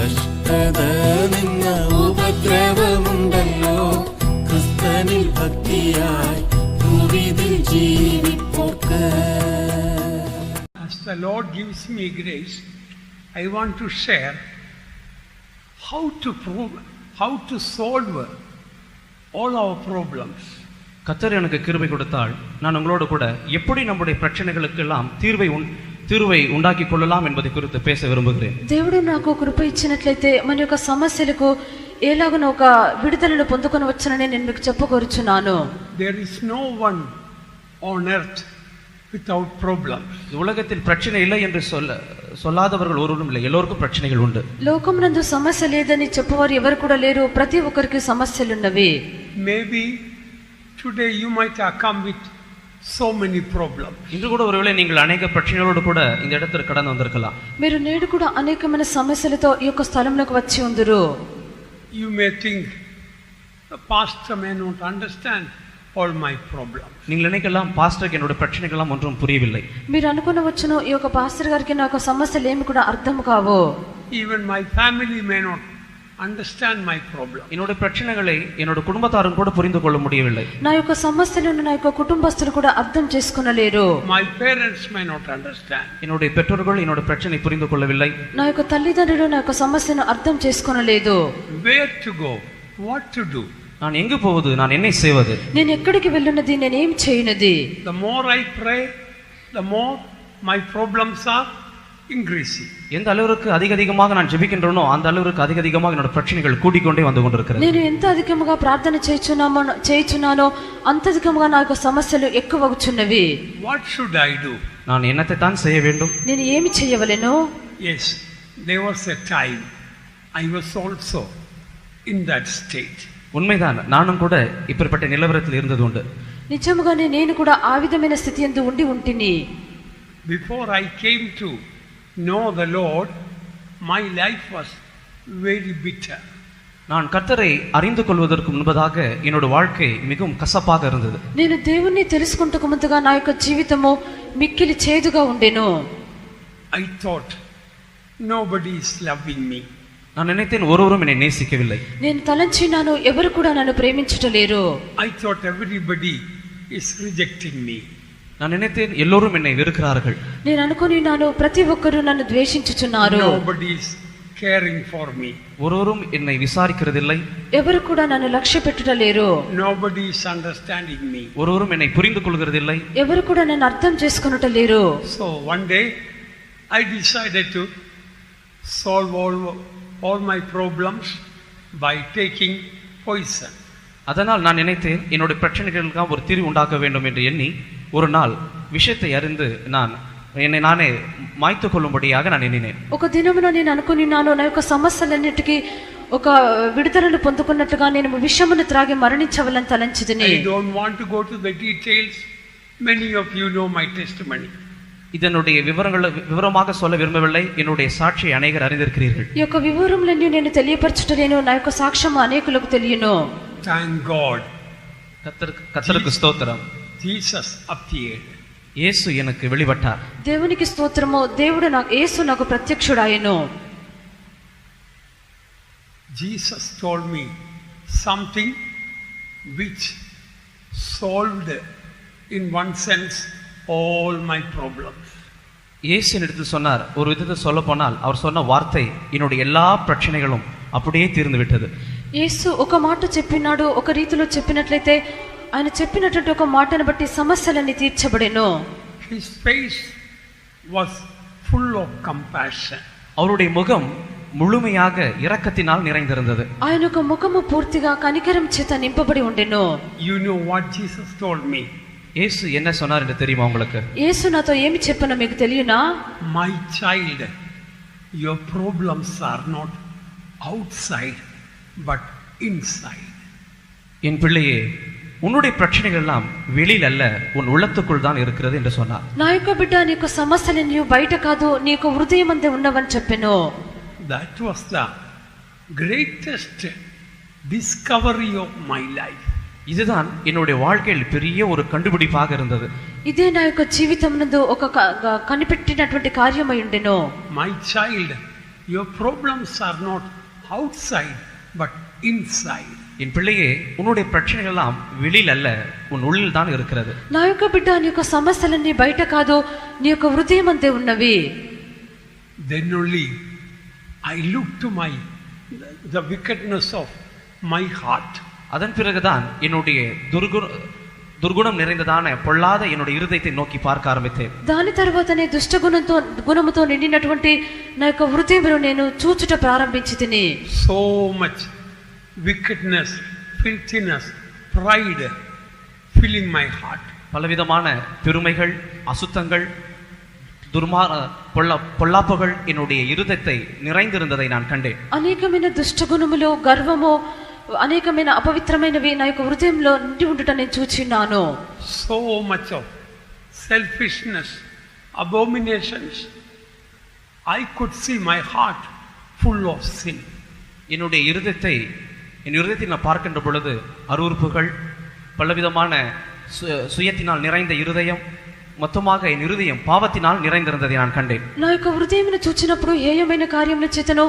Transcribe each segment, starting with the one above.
കഷ്ടത നിന്ന ഉപദ്രവമുണ്ടല്ലോ ക്രിസ്തനിൽ ഭക്തിയായി ഭൂവിതിൽ ജീവിപ്പോർക്ക്. As the Lord gives me grace, I want to share how to solve all our problems. கர்த்தர் எனக்கு கிருபை கொடுத்தால் நான் உங்களோடு கூட எப்படி நம்முடைய பிரச்சனைகளுக்கு எல்லாம் தீர்வை ఉండాకి కొల్లலாம் என்பதை குறித்து பேச విరుంబుகிறேன். దేవుడు నాకు కృప ఇచ్చినట్లయితే మన యొక్క సమస్యలకు ఎలాగనో ఒక విడుదలను పొందుకొనవచ్చునని నేను మీకు చెప్పగోరుచున్నాను. There is no one on earth without problems. உலகத்தில் பிரச்சனை இல்லை என்று சொல்லாதவர்கள் ஒருவரும் இல்லை. எல்லோருக்கும் பிரச்சனைகள் உண்டு. లోకమునందు సమస్య లేదని చెప్పవారు ఎవరు కూడా లేరు. ప్రతి ఒక్కరికి సమస్యలు ఉన్నవి. Maybe today you might have come with so many problems. இன்று கூட ஒருவேளை நீங்கள் अनेक பிரச்சனைகளோடு கூட இந்த இடத்திற்கு கடந்து வந்திருக்கலாம். మీరు నేడు కూడా అనేకమైన సమస్యలతో ఈ యొక్క స్థలంలోకి వచ్చి ఉందరు. You may think the pastor may not understand all my problems. நீங்கள் நினைக்கலாம் பாஸ்டருக்கு என்னோட பிரச்சனைகள் எல்லாம் ஒன்றும் புரியவில்லை. మీరు అనుకొనవచ్చును ఈ యొక్క పాస్టర్ గారికి నా యొక్క సమస్యలు ఏమి కూడా అర్థం కావు. Even my family may not understand my problem. என்னோட பிரச்சனைகளை என்னோட குடும்பத்தாரும் கூட புரிந்து கொள்ள முடியவில்லை. నా యొక్క సమస్యలను నా యొక్క కుటుంబస్తులు కూడా అర్థం చేసుకొనలేరు. My parents may not understand. என்னோட பெற்றோர்கள் என்னோட பிரச்சனை புரிந்து கொள்ளவில்லை. నా యొక్క తల్లిదండ్రులు నా యొక్క సమస్యను అర్థం చేసుకొనలేదు. Where to go? What to do? நான் எங்கு போவது? நான் என்ன செய்வது? నేను ఎక్కడికి వెళ్ళున్నది? నేను ఏం చేయనది? The more I pray, the more my problems are increasing. எந்த அளவுக்கு அதிகமாக நான் ஜெபிக்கின்றேனோ அந்த அளவுக்கு அதிகமாக என்னோட பிரச்சனைகள் கூடிக்கொண்டே வந்து கொண்டிருக்கிறது. నేను ఎంత అధికముగా ప్రార్థన చేయుచున్నానో అంత అధికముగా నా యొక్క సమస్యలు ఎక్కువగుచున్నవి. What should I do? நான் என்னத்தை தான் செய்ய வேண்டும்? నేను ఏమి చేయవలెను? Yes, there was a time I was also in that state. உண்மைதான், நானும் கூட இப்படிப்பட்ட நிலவரத்தில் இருந்தது உண்டு. నిజముగానే నేను కూడా ఆ విధమైన స్థితి యందు ఉండి ఉంటిని. Before I came to know the Lord, my life was very bitter. நான் கர்த்தரை அறிந்து கொள்வதற்கு முன்பதாக என்னோட வாழ்க்கை மிகவும் கசப்பாக இருந்தது. నేను దేవుణ్ణి తెలుసుకుంటకు ముందుగా నా యొక్క జీవితము మిక్కిలి చేదుగా ఉండెను. I thought nobody is loving me. நான் நினைத்தேன் ஒருவரும் என்னை நேசிக்கவில்லை. నేను తలంచినాను ఎవరు కూడా నన్ను ప్రేమించటలేరు. I thought everybody is rejecting me. நான் நினைத்தேன் எல்லோரும் என்னை வெறுக்கிறார்கள். నేను అనుకొనినాను ప్రతి ఒక్కరు నన్ను ద్వేషించుచున్నారు. Nobody is caring for me. ஒருவரும் என்னை விசாரிக்கிறதில்லை. ఎవరు కూడా నన్ను లక్ష్య పెట్టుటలేరు. Nobody is understanding me. ஒருவரும் என்னை புரிந்து கொள்கிறதில்லை. ఎవరు కూడా నన్ను అర్థం చేసుకొనుటలేరు. So one day I decided to solve all my problems by taking poison. அதனால் நான் நினைத்தேன் என்னோட பிரச்சனைகளுக்கு ஒரு தீர்வு உண்டாக்க வேண்டும் என்று எண்ணி ஒரு நாள் விஷயத்தை அறிந்து என்னை நானே மாய்த்து கொள்ளும்படியாக நான் எண்ணினேன். ఒక దినమున నేను అనుకున్నాను నా యొక్క సమస్యలన్నిటికీ ఒక విడుదలను పొందుకున్నట్లుగా నేను విషమును త్రాగి మరణించవలని తలంచితిని. I don't want to go to the details. Many of you know my testimony. இதனுடைய விவரமாக சொல்ல விரும்பவில்லை. என்னுடைய சாட்சியை அநேகர் அறிந்திருக்கிறீர்கள். ఈ యొక్క వివరములన్నీ నేను తెలియపరచుటలేను. నా యొక్క సాక్ష్యం అనేకులకు తెలియను. Thank God. கர்த்தருக்கு ஸ்தோத்திரம். Jesus appeared. యేసు எனக்கு வெளிப்பட்டார். దేవునికి స్తోత్రము. యేసు నాకు ప్రత్యక్షుడాయెను. Jesus told me something which solved in one sense all my problems. இயேசு என்னிடத்தில் சொன்னார். ஒரு விதத்தை சொல்ல போனால் அவர் சொன்ன வார்த்தை என்னுடைய எல்லா பிரச்சனைகளும் அப்படியே தீர்ந்து விட்டது. యేసు ఒక మాట చెప్పినాడు. ఒక రీతిలో చెప్పినట్లయితే ఆయన చెప్పినటువంటి ఒక మాటను బట్టి సమస్యలన్నీ తీర్చబడెను. His face was full of compassion. அவருடைய முகம் முழுமையாக இரக்கத்தினால் நிறைந்திருந்தது. ఆయన యొక్క ముఖము పూర్తిగా కనికరం చేత నింపబడి ఉండెను. You know what Jesus told me? இயேசு என்ன சொன்னார் என்று தெரியுமா உங்களுக்கு? యేసు నాతో ఏమి చెప్పానో మీకు తెలియనా? My child, your problems are not outside but inside. என் பிள்ளையே, உன்னுடைய பிரச்சனைகள் எல்லாம் வெளியில் அல்ல, உன் உள்ளத்துக்குள் தான் இருக்கிறது என்று சொன்னார். నా యొక్క బిడ్డ, నీ యొక్క సమస్యలు బయట కాదు, నీ యొక్క హృదయమందే ఉన్నవని చెప్పెను. That was the greatest discovery of my life. இதுதான் என்னுடைய வாழ்க்கையில் பெரிய ஒரு கண்டுபிடிப்பாக இருந்தது. ఇదే నా యొక్క జీవితమునందు ఒక కనిపెట్టినటువంటి కార్యమై ఉండెను. My child, Your problems are not outside but inside. என் பிள்ளையே, உன்னுடைய பிரச்சனைகள் எல்லாம் வெளியில் அல்ல, உன் உள்ளில் தான் இருக்கிறது. నా యొక్క బిడ్డ, నీ యొక్క సమస్యలన్నీ బయట కాదు, నీ యొక్క హృదయం అంతే ఉన్నవి. Then only I look to the wickedness of my heart. அதன் பிறகுதான் என்னுடைய துர்குணம் நிறைந்ததான பொல்லாத என்னுடைய இருதயத்தை நோக்கி பார்க்க ஆரம்பித்தேன். దాని తర్వాతనే దుష్ట గుణముతో నిండినటువంటి నా యొక్క హృదయంలో నేను చూచుట ప్రారంభించితిని. So much wickedness, filthiness, pride filling my heart. பலவிதமான பெருமைகள், அசுத்தங்கள், பொல்லாப்புகள் என்னுடைய இருதயத்தை நிறைந்திருந்ததை நான் கண்டேன். అనేకమైన దుష్ట గుణములు, గర్వము, అనేకమైన అపవిత్రమైనవి నా యొక్క హృదయంలో నిండి ఉండుట నేను చూచినాను. So much of selfishness, abominations. I could see my heart full of sin. என் இருதயத்தை நான் பார்க்கின்ற பொழுது அருவருப்புகள், பலவிதமான சுயத்தினால் நிறைந்த இருதயம், మొత్తமாக என் இருதயம் பாவத்தினால் நிறைந்திருந்ததை நான் கண்டேன். నా యొక్క హృదయమును చూచినప్పుడు హేయమైన కార్యముల చేతను,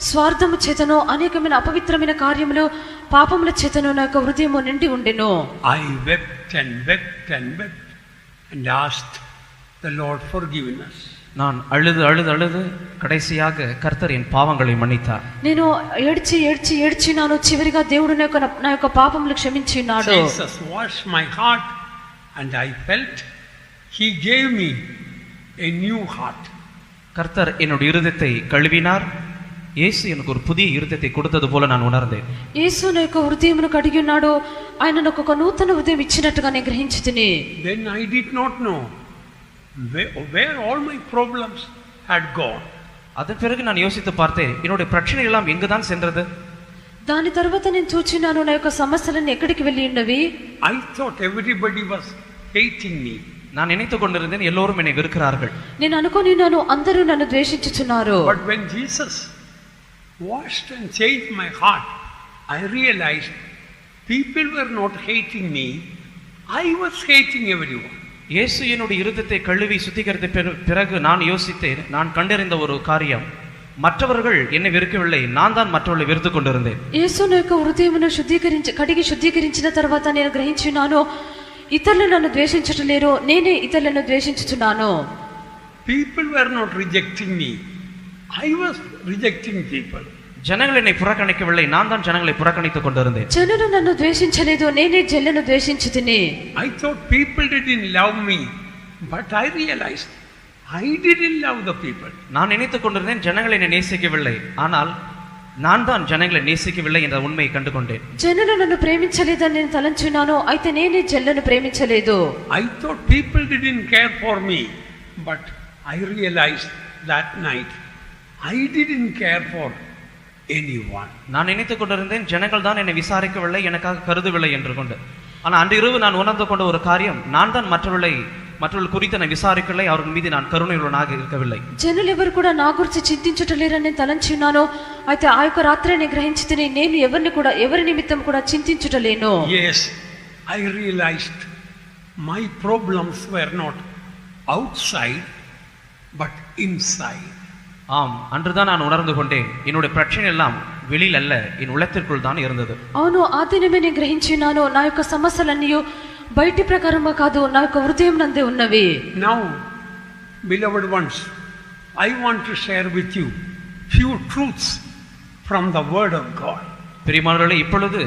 స్వార్థము చేతను, అనేకమైన అపవిత్రమైన కార్యములు, పాపముల చేతను నా యొక్క హృదయము నిండి ఉండెను. I wept and wept and wept and asked the Lord forgiveness. நான் அழுது அழுது அழுது கடைசியாக கர்த்தர் என் பாவங்களை மன்னித்தார். నేను ఏడ్చినాను. చివరిగా దేవుడు నా యొక్క పాపములు క్షమించినాడు. Jesus washed my heart and I felt he gave me a new heart. கர்த்தர் என்னுடைய இருதயத்தை கழுவினார். இயேசு எனக்கு ஒரு புதிய இருதயத்தை கொடுத்தது போல நான் உணர்ந்தேன். యేసు నా యొక్క హృదయమును కడిగి ఉన్నాడు. ఆయన నాకు ఒక నూతన హృదయం ఇచ్చినట్టుగా నేను గ్రహించితిని. Then I did not know where all my problems had gone. அதன் பிறகு நான் யோசித்து பார்த்தேன், என்னுடைய பிரச்சனைகள் எல்லாம் எங்குதான் சென்றது. దాని తర్వాత నేను చూచినాను, నా యొక్క సమస్యలన్నీ ఎక్కడికి వెళ్ళి ఉన్నవి. I thought everybody was hating me. நான் நினைத்துக் கொண்டிருந்தேன் எல்லோரும் என்னை வெறுக்கிறார்கள். నేను అనుకొనినాను అందరూ నన్ను ద్వేషించుచున్నారు. But when Jesus washed and changed my heart, I realized people were not hating me, I was hating everyone. இயேசு என்னுடைய இருதயத்தை கழுவி சுத்திகரித்த பிறகு நான் யோசித்தேன், நான் கண்டறிந்த ஒரு காரியம், மற்றவர்கள் என்னை வெறுக்கவில்லை, நான் தான் மற்றவர்களை வெறுத்து கொண்டிருந்தேன். యేసు నా యొక్క హృదయమును కడిగి శుద్ధీకరించిన తర్వాత నేను గ్రహించున్నాను, ఇతరులు నన్ను ద్వేషించట్లేరు, నేనే ఇతరులను ద్వేషించుచున్నాను. People were not rejecting me, I was rejecting people. ஜனங்கள் என்னை புறக்கணிக்கவில்லை, நான் தான் ஜனங்களை புறக்கணித்துக் கொண்டிருந்தேன். జనులు నన్ను ద్వేషించలేదు, నేనే జనులను ద్వేషించితిని. I thought people didn't love me, but I realized I didn't love the people. நான் நினைத்துக் கொண்டிருந்தேன் ஜனங்கள் என்னை நேசிக்கவில்லை, ஆனால் நான் தான் ஜனங்களை நேசிக்கவில்லை என்ற உண்மையை கண்டுகொண்டேன். జనులు నన్ను ప్రేమించలేదని నేను తలంచున్నాను, అయితే నేనే జనులను ప్రేమించలేదు. I thought people didn't care for me, but I realized that night I didn't care for anyone. நான் நினைத்துக் கொண்டிருந்தேன் ஜனங்கள் தான் என்னை விசாரிக்கவில்லை, எனக்காக கருதவில்லை என்று கொண்டு. ஆனால் அன்று இரவு நான் உணர்ந்து கொண்ட ஒரு காரியம், நான் தான் மற்றவர்கள் குறித்து நான் விசாரிக்கவில்லை, அவர்கள் மீது நான் கருணையுள்ளவனாக இருக்கவில்லை. జనులు ఎవరు కూడా నా గురించి చింతించటలేరని నేను తలంచున్నాను, అయితే ఆ యొక్క రాత్రి నేను గ్రహించితిని, నేను ఎవరి నిమిత్తం కూడా చింతించుటలేను. Yes, I realized my problems were not outside but inside. ஆம், அன்றுதான் நான் உணர்ந்து கொண்டேன், என்னுடைய பிரச்சனை எல்லாம் வெளியில் அல்ல, என் உள்ளத்திற்குள் தான் இருந்தது. అవును, ఆ దినమే నేను గ్రహించినాను, నా యొక్క సమస్యలన్నీ బయటి ప్రకారంగా కాదు, నా యొక్క హృదయం నందే ఉన్నవి. Now, beloved ones, I want to share with you few truths from the word of God. பிரியமானவர்களே, இப்பொழுது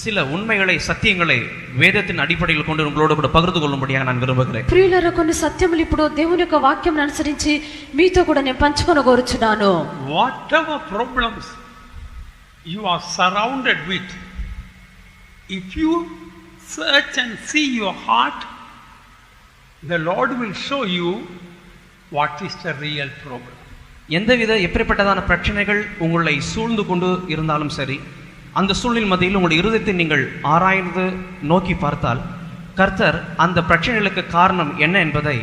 சில உண்மைகளை, சத்தியங்களை வேதத்தின் அடிப்படையில் கொண்டு உங்களோடு கூட பகிர்ந்து கொள்ளும்படியாக நான் விரும்புகிறேன். ప్రియులారా, కొన్ని సత్యములు ఇప్పుడు దేవుని యొక్క వాక్యం అనుసరించి మీతో కూడా నేను పంచుకొనగోరుచున్నాను. Whatever problems you are surrounded with, if you search and see your heart, the Lord will show you what is the real problem. எப்படிப்பட்டதான பிரச்சனைகள் உங்களை சூழ்ந்து கொண்டு இருந்தாலும் சரி, அந்த சூழ்நிலை மத்தியில் உங்களுடைய இருதயத்தை நீங்கள் ஆராய்ந்து நோக்கி பார்த்தால் கர்த்தர் அந்த பிரச்சனைகளுக்கு காரணம் என்ன என்பதை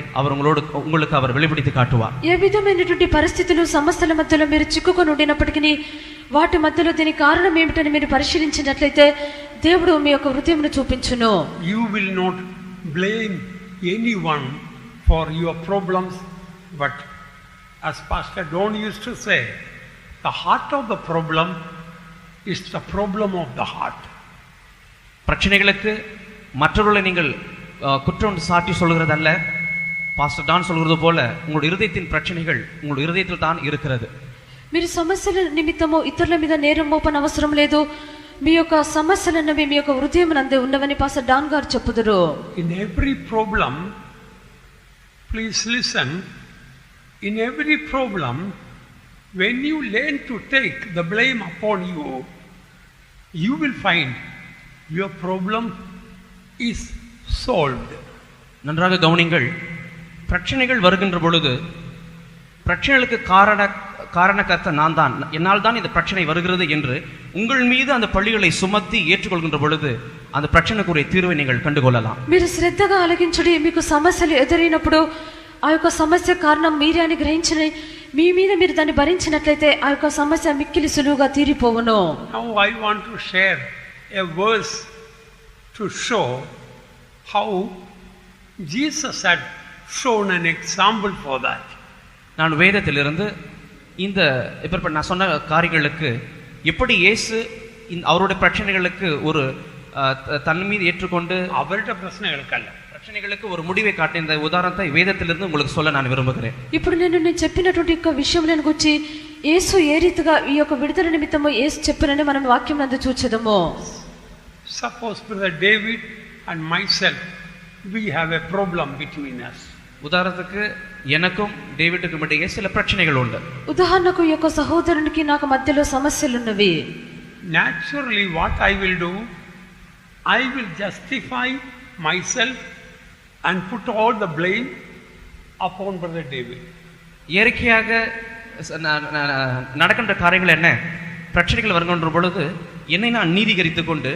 உங்களுக்கு அவர் வெளிப்படுத்தி காட்டுவார். ఏ విధమైనటువంటి పరిస్థితులు, సమస్యల మధ్యలో మీరు చిక్కుకొని ఉండినప్పటికీ వాటి మధ్యలో దీనికి కారణం ఏమిటని మీరు పరిశీలించినట్లయితే దేవుడు మీ యొక్క హృదయంను చూపించును. You will not blame anyone for your problems, but as Pastor Don used to say, The heart of the problem is the problem of the heart. பிரச்சனைகளுக்கு மற்றவர்களை நீங்கள் குற்றம் சாட்டி சொல்கிறதல்ல. பாஸ்டர் டான் சொல்கிறது போல உங்களுடைய இருதயத்தின் பிரச்சனைகள் உங்களுடைய இருதயத்தில் தான் இருக்கிறது. మీరు సమస్యల నిమిత్తము ఇతరుల మీద నేరం మోపన అవసరం లేదు. మీ యొక్క సమస్యలన్నవి మీ యొక్క హృదయం నందే ఉన్నవని పాస్టర్ డాన్ గారు చెప్పుదురు. In every problem, please listen, in every problem, when you learn to take the blame upon you, you will find your problem is solved. நன்றாக கவனிங்கள். பிரச்சனைகள் வருகின்ற பொழுது பிரச்சனைகளுக்கு காரணக்கர்த்த நான் தான், என்னால் தான் இந்த பிரச்சனை வருகிறது என்று உங்கள் மீது அந்த பழிகளை சுமத்தி ஏற்றுக்கொள்கின்ற பொழுது அந்த பிரச்சனைக்குரிய தீர்வை நீங்கள் கண்டுகொள்ளலாம். మీరు శ్రద్ధగా ఆలకించుడి. మీకు సమస్యలు ఎదురైనప్పుడు ఆ యొక్క సమస్య కారణం మీరే అని గ్రహించిన మీ మీద మీరు దాన్ని భరించినట్లయితే ఆ యొక్క సమస్య మిక్కిలి సులువుగా తీరిపోవును. Now I want to share a verse to show how Jesus had shown an example for that. நான் வேதத்திலிருந்து இந்த இப்ப நான் சொன்ன காரியங்களுக்கு எப்படி இயேசு அவருடைய பிரச்சனைகளுக்கு ஒரு தன் மீது ஏற்றுக்கொண்டு அவருடைய பிரச்சனைகளுக்கு ஒரு முடிவை காட்டின இந்த உதாரணத்தை வேதத்திலிருந்து உங்களுக்கு சொல்ல நான் விரும்புகிறேன். ఇప్పుడు నేను చెప్పినటువంటి ఒక విషయములను గురించి యేసు ఏ రీతిగా ఈ యొక్క విడుదల నిమిత్తము యేసు చెప్పినని మనం వాక్యం నందు చూచెదము. Suppose brother David and myself, we have a problem between us. உதாரணத்துக்கு எனக்கும் டேவிட்டுக்கும் இடையே சில பிரச்சனைகள் உண்டு. ఉదాహరణకు ఈ యొక్క సహోదరునికి నాకు మధ్యలో సమస్యలు ఉన్నవి. Naturally what I will do, I will justify myself and put all the blame upon brother David. இயற்கையாக நடக்கின்ற காரியங்கள் என்ன? பிரச்சனைகள் வருகின்ற பொழுது என்னை நான் நீதிகரித்துக் கொண்டு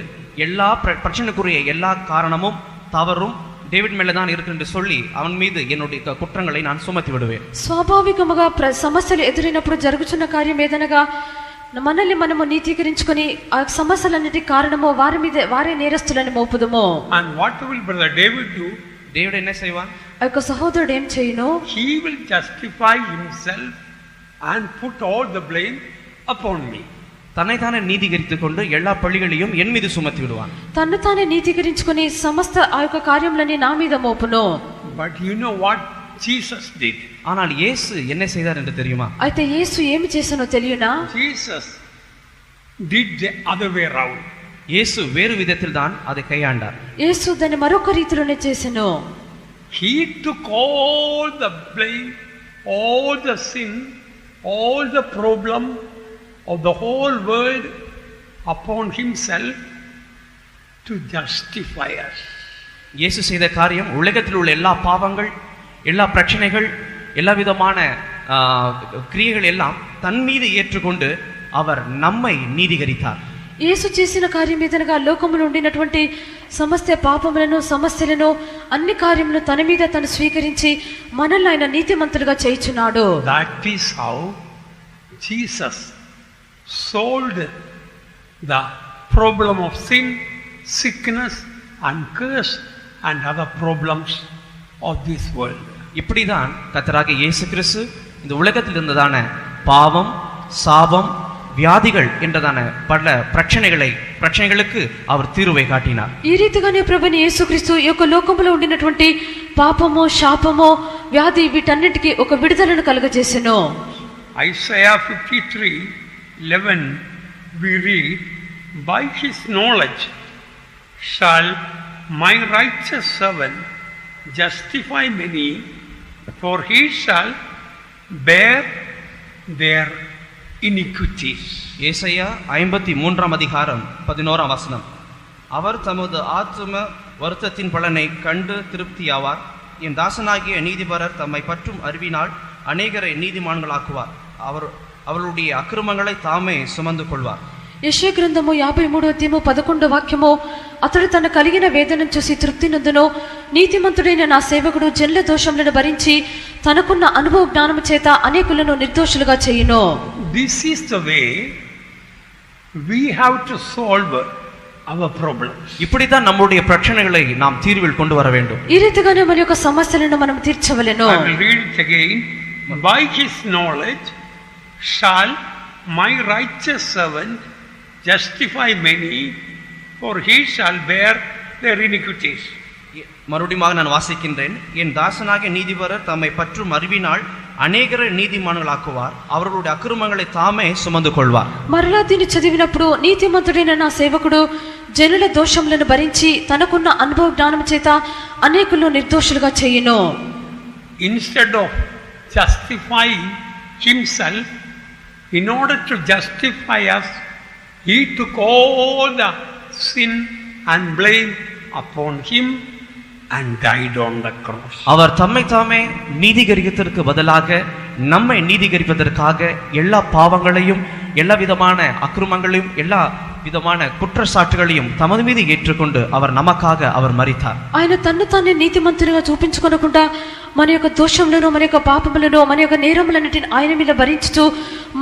எல்லா பிரச்சனைக்குரிய எல்லா காரணமும் தவறும் డేవిడ్ మేల தான் இருக்கு என்று சொல்லி அவன் மீது என்னுடைய குற்றங்களை நான் சுமத்தி விடுவேன். స్వాభావికముగా సమస్యలు ఎదురైనప్పుడు జరుగుతున్న కార్యం ఏదనగా మనల్ని మనము నీతీకరించుకొని ఆ సమస్యలన్నిటి కారణము వారి మీద వారే నేరస్తులని మోపుదుము. And what will brother David do? David என்ன செய்வான்? ఆ యొక్క సహోదరుడు ఏం చేయను? He will justify himself and put all the blame upon me. தன்னைத்தானே நீதிகரித்துக் கொண்டு எல்லா பழிகளையும் என் மீது சுமத்தி விடுவான். తన్ను తానే నీతీకరించుకొని సమస్త ఆ యొక్క కార్యములని నా మీద మోపును. But you know what Jesus did? ஆனால் இயேசு என்ன செய்தார் என்று தெரியுமா? అయితే యేసు ఏమి చేసనో తెలియనా? Jesus did the other way around. இயேசு வேறு விதத்தில் தான் அதை கையாண்டார். యేసు దాన్ని మరొక రీతిలోనే చేసెను. He took all the blame, all the sin, all the problem of the whole world upon himself to justify us. இயேசு செய்த காரியம் உலகத்தில் உள்ள எல்லா பாவங்கள், எல்லா பிரச்சனைகள், எல்லா விதமான கிரியைகள் எல்லாம் தன் மீது ஏற்றுக்கொண்டு அவர் நம்மை நீதிகரித்தார். యేసు చేసిన కార్యం ఏదనగా లోకములో ఉండినటువంటి సమస్త పాపములను సమస్యలను అన్ని కార్యములను తన మీద తను స్వీకరించి మనల్ని ఆయన నీతిమంతులుగా చేయుచున్నాడు. That is how Jesus solved the problem of sin, sickness and curse and other problems of this world. இப்படிதான் கர்த்தராகிய இயேசு கிறிஸ்து இந்த உலகத்தில் இருந்ததான பாவம், சாபம், வியாதிகள் என்றதான பல பிரச்சனைகளுக்கு அவர் தீர்வை காட்டினார். ఈ రీతిగానే ప్రభుని యేసుక్రీస్తు ఈ యొక్క లోకములో ఉండినటువంటి పాపము, శాపము, వ్యాధి వీటన్నిటికీ ఒక విడుదలను కలుగజేసెను. Isaiah 53:11 we read, by his knowledge shall my righteous servant justify many, for he shall bear their iniquities. ஏசாயா 53:11 அவர் தமது ஆத்தும வருத்தத்தின் பலனை கண்டு திருப்தியாவார். என் தாசனாகிய நீதிபரர் தம்மை பற்றும் அறிவினால் அநேகரை நீதிமான்களாக்குவார். அவருடைய அக்கிரமங்களை தாமே சுமந்து கொள்வார். యెషయా గ్రంథము 53:11 అతడు తన కలిగిన వేదనను చూసి తృప్తి నందును. నీతిమంతుడైన నా సేవకుడు జనుల దోషములను భరించి తనకున్న అనుభవ జ్ఞానము చేత అనేకులను నిర్దోషులుగా చేయును. This is the way we have to solve our problems. இப்படிதான் நம்முடைய பிரச்சனைகளை நாம் தீர்வில் கொண்டு வர வேண்டும். ఈ రీతిగానే మన యొక్క సమస్యలను మనం తీర్చవలెను. I will read it again. By his knowledge shall my righteous servant justify many, for he shall bear their iniquities. மறுபடியும் நான் வாசிக்கின்றேன். என் தாசனாகிய நீதிபரர் தம்மை பற்றும் அறிவினால் అనేకரை నీతిమానులాக்குవార్, அவர்களுடைய అక్రమங்களை తామే సుమందు కొల్వార్. మరలా దీన్ని చదివినప్పుడు నీతిమంతుడైన నా సేవకుడు జనుల దోషములను భరించి తనకున్న అనుభవ జ్ఞానం చేత అనేకులను నిర్దోషులుగా చేయును. Instead of justifying himself, in order to justify us, he took all the sin and blame upon him and died on the cross. அவர் தம்மை தாமே நீதிகரிப்பதற்கு பதிலாக நம்மை நீதிகரிப்பதற்காக எல்லா பாவங்களையும் எல்லா விதமான அக்கிரமங்களையும் எல்லா విధమైన కుట్రసాటుగளையும் తమది మీద ఏற்றுకొండు அவர் நமக்காக அவர் మరితాர். ఆయన తన్ను తానే నీతిమంతునిగా చూపించుకొనకుండా మన యొక్క దోషములను మన యొక్క పాపములను మన యొక్క నేరములన్నిటిని ఆయన మీద భరించుతూ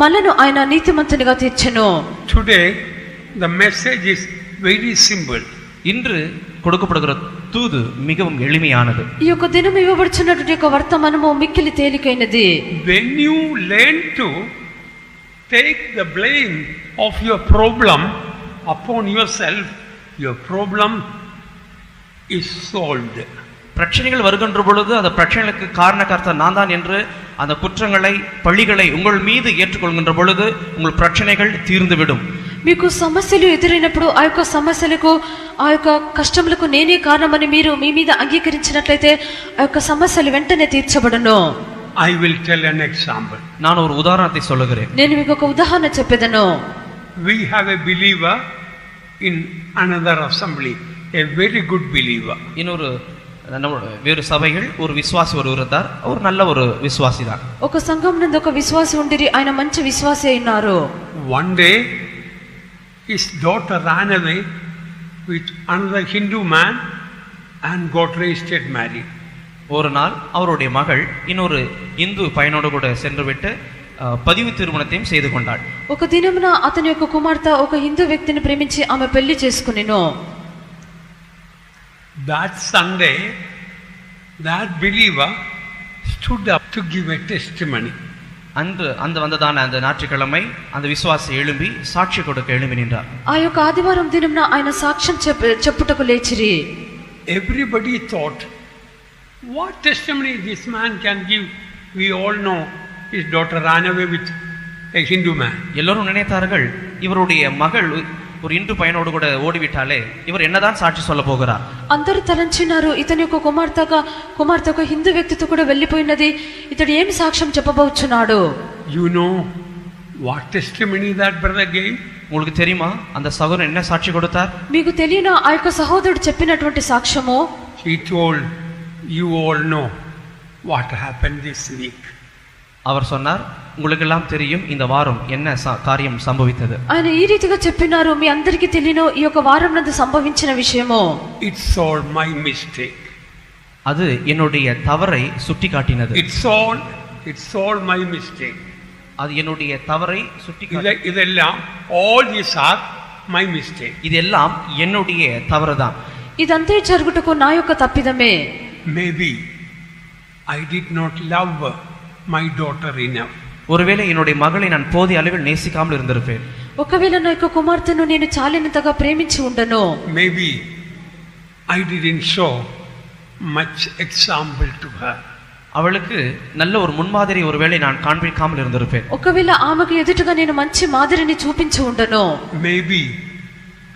మనను ఆయన నీతిమంతునిగా తీర్చెను. Today the message is very simple. இன்று கொடுக்கப்படுகிற தூது மிகவும் எளிமையானது. ఈ యొక్క దినం ఇవ్వబడుచున్నటువంటి యొక్క వర్తమానము మిక్కిలి తేలికైనది. When you learn to take the blame of your problem upon yourself, your problem is solved. பிரச்சனைகள் வருகின்ற பொழுது அந்த பிரச்சனைகளுக்கு காரணகர்த்தா நான் தான் என்று அந்த குற்றங்களை பழிகளை உங்கள் மீது ஏற்றுக்கொள்கின்ற பொழுது உங்கள் பிரச்சனைகள் தீர்ந்துவிடும். మీకు సమస్యలు ఎదురైనప్పుడు ఆ యొక్క సమస్యలకు ఆ యొక్క కష్టములకు నేనే కారణమని మీరు మీ మీద అంగీకరించినట్లయితే ఆ యొక్క సమస్యలు వెంటనే తీర్చబడును. I will tell an example. நான் ஒரு உதாரணத்தை சொல்லுகிறேன். నేను మీకు ఒక ఉదాహరణ చెప్పేదను. We have a believer in another assembly, a very good believer. இன்னொரு வேறு சபைகள் ஒரு விசுவாசி ஒருவர் இருந்தார். அவர் நல்ல ஒரு விசுவாசி தான். ఒక సంఘం నందు ఒక విశ్వాసి ఉండిరి. ఆయన మంచి విశ్వాసి అయినారు. One day his daughter ran away with another Hindu man and got registered married. ஒரு நாள் அவருடைய மகள் இன்னொரு இந்து பையனோடு கூட சென்று விட்டு பதிவு திருமணத்தையும் செய்து கொண்டாள். ఒక దినమున అతని యొక్క కుమార్తె ఒక హిందూ వ్యక్తిని ప్రేమించి ఆమె పెళ్లి చేసుకునేను. That Sunday that believer stood up to give a testimony. அந்த வந்ததான அந்த ஞாயிற்றுக்கிழமை அந்த விசுவாசி எழும்பி சாட்சி கொடுக்க எழும்பி நின்றார். ఆ యొక్క ఆదివారం దినమున ఆయన సాక్ష్యం చెప్పుటకు లేచిరి. Everybody thought, what testimony this man can give? We all know his daughter ran away with a Hindu man. எல்லோரும் நினைத்தார்கள் இவருடைய மகள் ஒரு இந்து பையனோடு கூட ஓடிவிட்டாலே இவர் என்னதான் சாட்சி சொல்ல போகிறார். అందరూ తలంచినారు ఇతని యొక్క కుమార్తె ఒక హిందూ వ్యక్తితో కూడా వెళ్ళిపోయినది, ఇతడు ఏమి సాక్ష్యం చెప్పబోచున్నాడు. You know what testimony that brother gave? உங்களுக்கு தெரியுமா அந்த சகோதரன் என்ன சாட்சி கொடுத்தார்? మీకు తెలియనా ఆ యొక్క సహోదరుడు చెప్పినటువంటి సాక్ష్యము? He told, you all know what happened this week. அவர் சொன்னார், உங்களுக்கு எல்லாம் தெரியும் இந்த வாரம் என்ன காரியம் సంభవితது. ఆయన ఈ రీతిగా చెప్పినారు, మీ అందరికీ తెలియను ఈ యొక్క వారం నందు సంభవించిన విషయము. It's all my mistake. அது என்னுடைய தவறை சுட்டிக்காட்டினது. It's all my mistake. அது என்னுடைய தவறை சுட்டிக்காட்டினது. இதெல்லாம் all these are my mistake. இதெல்லாம் என்னுடைய தவறுதான். ఇదంతా జరుగుటకు నా యొక్క తప్పిదమే. Maybe I did not love my daughter enough. ஒருவேளை என்னுடைய மகளை நான் போதிய அளவில் நேசிக்காமல் இருந்திருப்பேன். ఒకవేళ నా యొక్క కుమార్తెను నేను చాలినంతగా ప్రేమించి ఉండను. Maybe I didn't show much example to her. அவளுக்கு நல்ல ஒரு முன்மாதிரி ஒருவேளை நான் காண்பிக்காமல் இருந்திருப்பேன். ఒకవేళ ఆమెకు ఎదుటగా నేను మంచి మాదిరిని చూపించి ఉండను. Maybe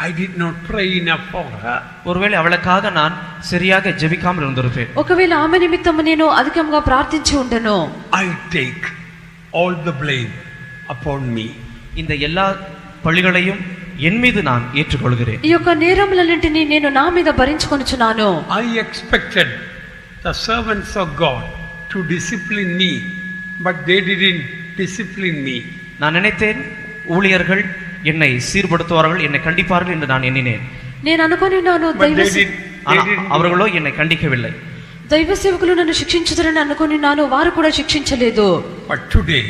I did not pray enough for her. ஒருவேளை அவளுக்காக நான் சரியாக ஜெபிக்காமல் இருந்திருப்பேன். ఒకవేళ ఆమె నిమిత్తము నేను అధికంగా ప్రార్థించి ఉండను. I take all the blame upon me. இந்த எல்லா பழிகளையும் என் மீது நான் ஏற்றுக்கொள்கிறேன். ఈ యొక్క నేరములన్నింటినీ నేను నా మీద భరించుకొనుచున్నాను. I expected the servants of God to discipline me, but they didn't discipline me. நான் நினைத்தேன் ஊழியர்கள் என்னை சீர்படுத்துவார்கள், என்னை கண்டிப்பார்கள் என்று நான் எண்ணினேன். నేను అనుకొనినాను அவர்களோ என்னை கண்டிக்கவில்லை. దైవ సేవకులు నన్ను శిక్షించుదరని అనుకొనినాను, వారు కూడా శిక్షించలేదు. But today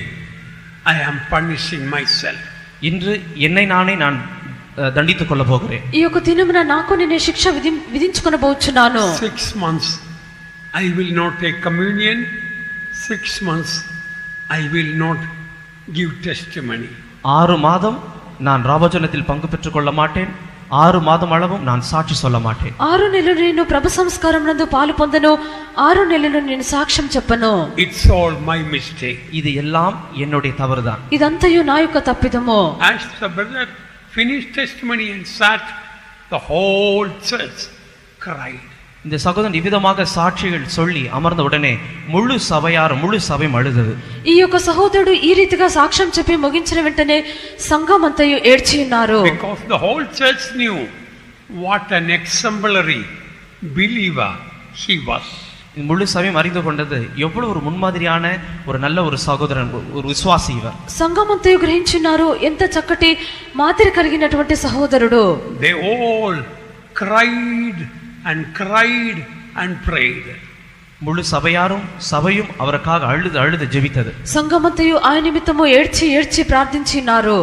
I am punishing myself. இன்று என்னை நானே நான் தண்டித்துக் கொள்ள போகிறேன். ఈ యొక్క దినమున నాకు నేనే శిక్ష విధించుకొనబోచున్నాను. 6 months I will not take communion. 6 months I will not give testimony. 6 மாதம் நான் ராபோஜனத்தில் பங்கு பெற்றுக் கொள்ள மாட்டேன், 6 மாதம் அளவும் நான் సాక్షి சொல்ல மாட்டேன். 6 నెలలు నేను ప్రభు సంస్కారం నందు పాలు పొందను, 6 నెలలు నేను సాక్ష్యం చెప్పను. It's all my mistake. இது எல்லாம் என்னுடைய தவறுதான். ఇదంతయు నా యొక్క తప్పిదము. As the brother finished testimony and sat, the whole church cried. இந்த சகோதரன் இவ்விதமாக சாட்சிகள் சொல்லி அமர்ந்த உடனே முழு சபையும் அழுதது. ఈ యొక్క సహోదరుడు ఈ రీతిగా సాక్ష్యం చెప్పి ముగించిన వెంటనే సంఘం అంతయు ఏడ్చి ఉన్నారు. Because the whole church knew what an exemplary believer he was. முழு சபையும் அறிந்து கொண்டது எவ்வளவு ஒரு முன்மாதிரியான ஒரு நல்ல ஒரு சகோதரன், ஒரு விசுவாசி இவர். సంఘం అంతయు గ్రహించున్నారు ఎంత చక్కటి మాదిరి కలిగినటువంటి సహోదరుడు. They all cried and cried and prayed. முழு சபையும் அவருக்காக அழுது ஜெபித்தது. సంఘమంతయు ఆయన నిమిత్తము ఏడ్చి ప్రార్థించినారు.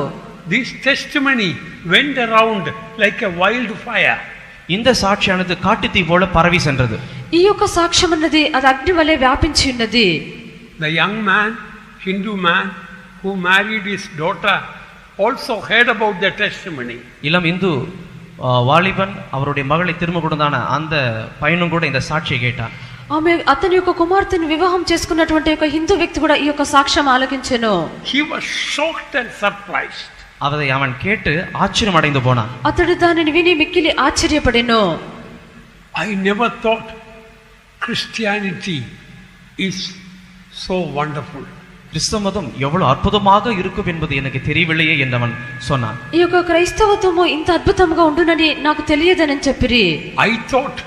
This testimony went around like a wildfire. இந்த சாட்சியானது காட்டுத்தீ போல பரவி சென்றது. ఈ యొక్క సాక్ష్యం అన్నది అది అగ్ని వలె వ్యాపించి ఉన్నది. The young man, Hindu man who married his daughter also heard about the testimony. இளம் இந்து வாலிபன் அவருடைய மகளை திரும்ப கொடுத்தான அந்த பையனும் கூட இந்த சாட்சியை கேட்டான். ఆమె అతని యొక్క కుమార్తెను వివాహం చేసుకున్నటువంటి ఒక హిందూ వ్యక్తి కూడా ఈ యొక్క సాక్ష్యం ఆలకించెను. He was shocked and surprised. அவன் கேட்டு ஆச்சரியம் அடைந்து போனான். అతడు దానిని విని మిక్కిలి ఆశ్చర్యపడెను. I never thought Christianity is so wonderful. கிறிஸ்தவ மதம் எவ்வளவு அற்புதமாக இருக்கும் என்பது எனக்கு தெரியவில்லையே என்றவன் சொன்னான். ఈ యొక్క క్రైస్తవత్వము ఇంత అద్భుతంగా ఉండునని నాకు తెలియదని చెప్పిరి. I thought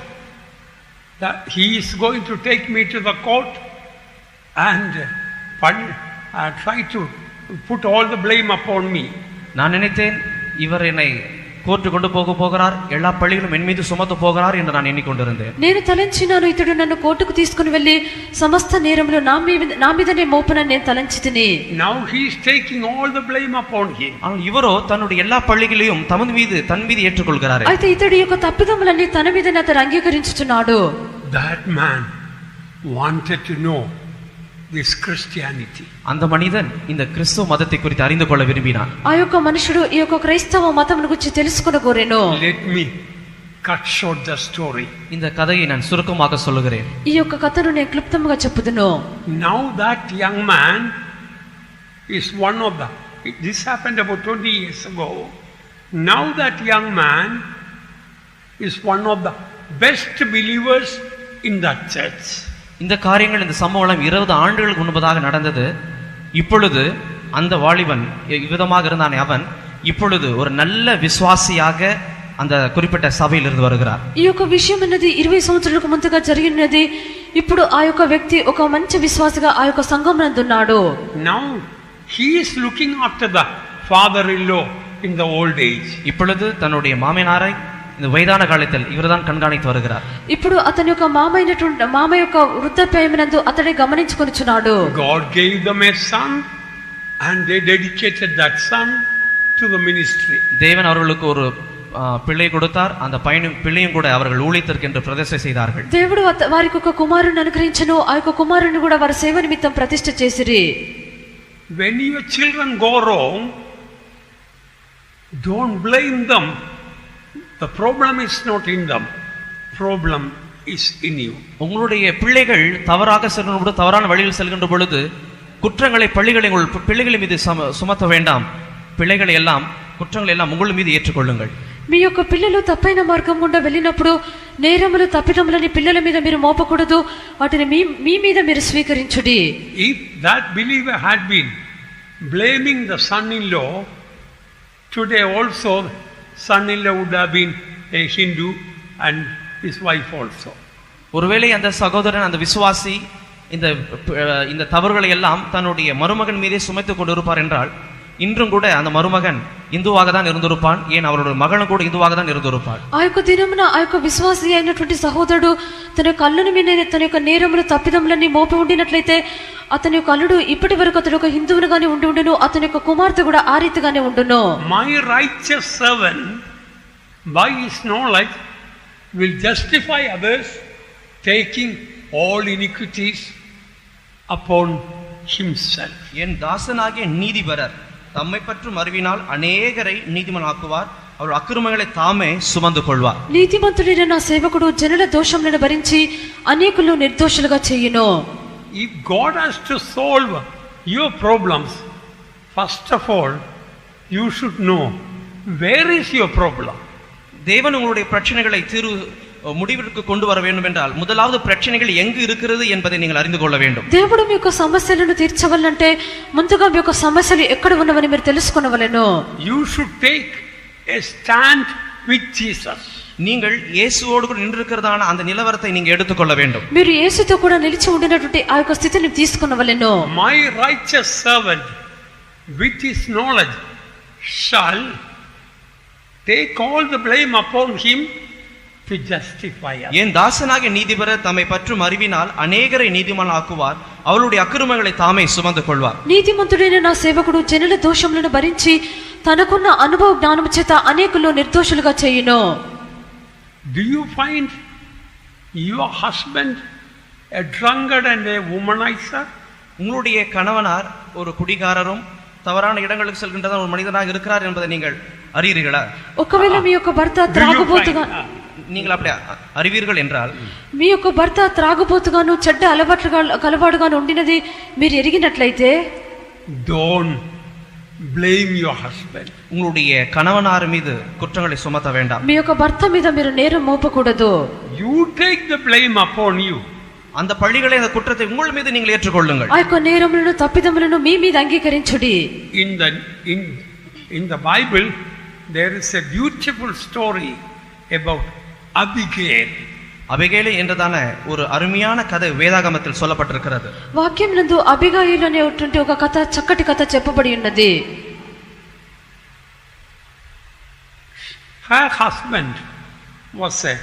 that he is going to take me to the court and try to put all the blame upon me. நான் நினைத்தேன் இவர் என்னை కోర్టు கொண்டு போகிறார், எல்லா பழிகளும் என் மீது சுமத்த போகிறார் என்று நான் எண்ணிக்கொண்டிருந்தேன். నేను తలంచినాను ఇతడు నన్ను కోర్టుకు తీసుకుని వెళ్ళి సమస్త నేరములు నా మీదనే మోపునని నేను తలంచితిని. Now he is taking all the blame upon him. ஆனால் இவரோ தன்னுடைய எல்லா பழிகளையும் தன் மீது ஏற்றுக்கொள்கிறார். అయితే ఇతడి యొక్క తప్పిదములన్నీ తన మీదనే అతడు అంగీకరించుచున్నాడు. That man wanted to know this Christianity. அந்த மனிதன் இந்த கிறிஸ்தவ மதத்தை குறித்து அறிந்து கொள்ள விரும்பினான். ఆ యొక్క మనుషుడు ఈ యొక్క క్రైస్తవ మతమును గురించి తెలుసుకొనగోరెను. Let me cut short the story. இந்த கதையை நான் சுருக்கமாக சொல்லுகிறேன். ఈ యొక్క కథను నేను క్లుప్తంగా చెప్పుదును. Now that young man is one of the, this happened about 20 years ago. Now that young man is one of the best believers in that church. இந்த காரியங்கள், இந்த சம்பவம் 20 ஆண்டுகளுக்கு முன்பதாக நடந்தது. இப்பொழுது அந்த வாலிபன் விதமாக இருந்தானே அவன் இப்பொழுது ஒரு நல்ல விசுவாசியாக அந்த குறிப்பிட்ட சபையில் இருந்து வருகிறார். ఈ యొక్క విషయం అనేది 20 సంవత్సరాలకు ముందుగా జరిగినది. ఇప్పుడు ఆ యొక్క వ్యక్తి ఒక మంచి విశ్వాసిగా ఆ యొక్క సంఘం నందు ఉన్నాడు. Now he is looking after the father-in-law in the old age. இப்பொழுது தன்னுடைய மாமனாரை இந்த வயதான காலத்தில் இவர்தான் கண்காணித்து வருகிறார். ఇప్పుడు అతని యొక్క మామ యొక్క వృద్ధాప్యమునందు అతడే గమనించుకొనుచున్నాడు. God gave them a son and they dedicated that son to the ministry. தேவன் அவர்களுக்கு ஒரு பிள்ளை கொடுத்தார். அந்த பிள்ளையும் கூட அவர்கள் ஊழியத்திற்கு என்று பிரதிஷ்டை செய்தார்கள். దేవుడు వారికి ఒక కుమారుని అనుగ్రహించెను. ఆ యొక్క కుమారుని కూడా వారి సేవ నిమిత్తం ప్రతిష్ఠ చేసిరి. When your children go wrong, don't blame them. The problem is not in them. Problem is in you. உங்களுடைய பிள்ளைகள் தவறாக செல்லும் பொழுது, தவறான வழியில் செல்கின்ற பொழுது குற்றங்களை பிள்ளைகள் மீது சுமத்த வேண்டாம். பிள்ளைகளை எல்லாம் குற்றங்களை எல்லாம் உங்கள் மீது ஏற்றுக்கொள்ளுங்கள். మీ యొక్క పిల్లలు తప్పైన మార్గం గుండా వెళ్ళినప్పుడు నేరములు తప్పిదములని పిల్లల మీద మీరు మోపకూడదు. వాటిని మీ మీద మీరు స్వీకరించుడి. If that believer had been blaming the son-in-law, today also son-in-law would have been a Hindu and his wife also. ஒருவேளை அந்த சகோதரன், அந்த விசுவாசி இந்த தவறுகளை எல்லாம் தன்னுடைய மருமகன் மீதே சுமைத்துக் கொண்டிருப்பார் என்றால் இன்றும் கூட அந்த மருமகன் இந்துவாக தான் இருந்திருப்பான். ஏன் அவருடைய மகனும் கூட இந்துவாக தான் இருந்திருப்பார். ఆ యొక్క దినమున ఆ యొక్క విశ్వాసి అయినటువంటి సహోదరుడు తన కళ్ళను మీద తన యొక్క నేరములు తప్పిదములన్నీ మోపి ఉండినట్లయితే అతని యొక్క అల్లుడు ఇప్పటి వరకు అతడు ఒక హిందువుగానే ఉండును. అతని యొక్క కుమార్తె కూడా ఆ రీతిగానే ఉండును. My righteous servant by his knowledge will justify others, taking all iniquities upon himself. என் தாசனாகிய நீதிபரர் தம்மை பற்றும் அறிவினால் அநேகரை நீதிமானாக்குவார், அவர் அக்கிரமங்களை தாமே சுமந்து கொள்வார். నీతిమంతుడైన నా సేవకుడు జనుల దోషములను భరించి అనేకులను నిర్దోషులుగా చేయును. If God has to solve your problems, first of all, you should know where is your problem. தேவன் உங்களுடைய பிரச்சனைகளை முடிவிற்கு கொண்டு வர வேண்டும் என்றால் முதலாவது பிரச்சனைகள் எங்கு இருக்கிறது என்பதை நீங்கள் அறிந்து கொள்ள வேண்டும். దేవుడు మీ యొక్క సమస్యలను తీర్చవాలంటే ముందుగా మీ యొక్క సమస్యలు ఎక్కడ ఉన్నవని మీరు తెలుసుకొనవలెను. You should take a stand with Jesus. நீங்கள் இயேசுவோடு கூட நின்றிருக்கிறதான அந்த நிலவரத்தை நீங்க எடுத்துக்கொள்ள வேண்டும். మీరు యేసుతో కూడా నిలిచి ఉండినటువంటి ఆ యొక్క స్థితిని తీసుకొనవలెను. My righteous servant with his knowledge shall take all the blame upon him to justify us. என் தாசனாகிய நீதிபரர் தம்மை பற்றும் அறிவினால் அநேகரை நீதிமானாக்குவார், அவருடைய அக்கிரமங்களை தாமே சுமந்து கொள்வார். నీతిమంతుడైన నా సేవకుడు జనుల దోషములను భరించి తనకున్న అనుభవ జ్ఞానము చేత అనేకులను నిర్దోషులుగా చేయును. Do you find your husband a drunkard and a womanizer? உங்களுடைய கணவனார் ஒரு குடிகாரரும் தவறான இடங்களுக்கு செல்கின்ற ஒரு மனிதனாக இருக்கிறார் என்பதை நீங்கள் அறியீர்களா? ఒకవేళ మీ యొక్క భర్త త్రాగుబోతుగా நீங்கள் அப்படி அறிவீர்கள் என்றால் మీ యొక్క భర్త త్రాగుబోతుగాను చెడ్డ అలవాటుగాను ఉండినది మీరు ఎరిగినట్లయితే don't blame your husband. உங்களுடைய கணவனார் மீது குற்றங்களை சுமத்த வேண்டாம். మీ యొక్క భర్త మీద మీరు నేరం మోపకూడదు. You take the blame upon you. அந்த பழிகளை அந்த குற்றத்தை உங்கள் மீது நீங்கள் ஏற்றுக்கொள்ளுங்கள். ఆ యొక్క నేరములను తప్పిదములను మీ మీద అంగీకరించుడి. In the Bible there is a beautiful story about Abigail. Abigail என்றதான ஒரு அருமையான கதை வேதாகமத்தில் சொல்லப்பட்டிருக்கிறது. వాక్యమునందు అబిగాయిలు అనేటువంటి ఒక కథ, చక్కటి కథ చెప్పబడి ఉన్నది. Her husband was a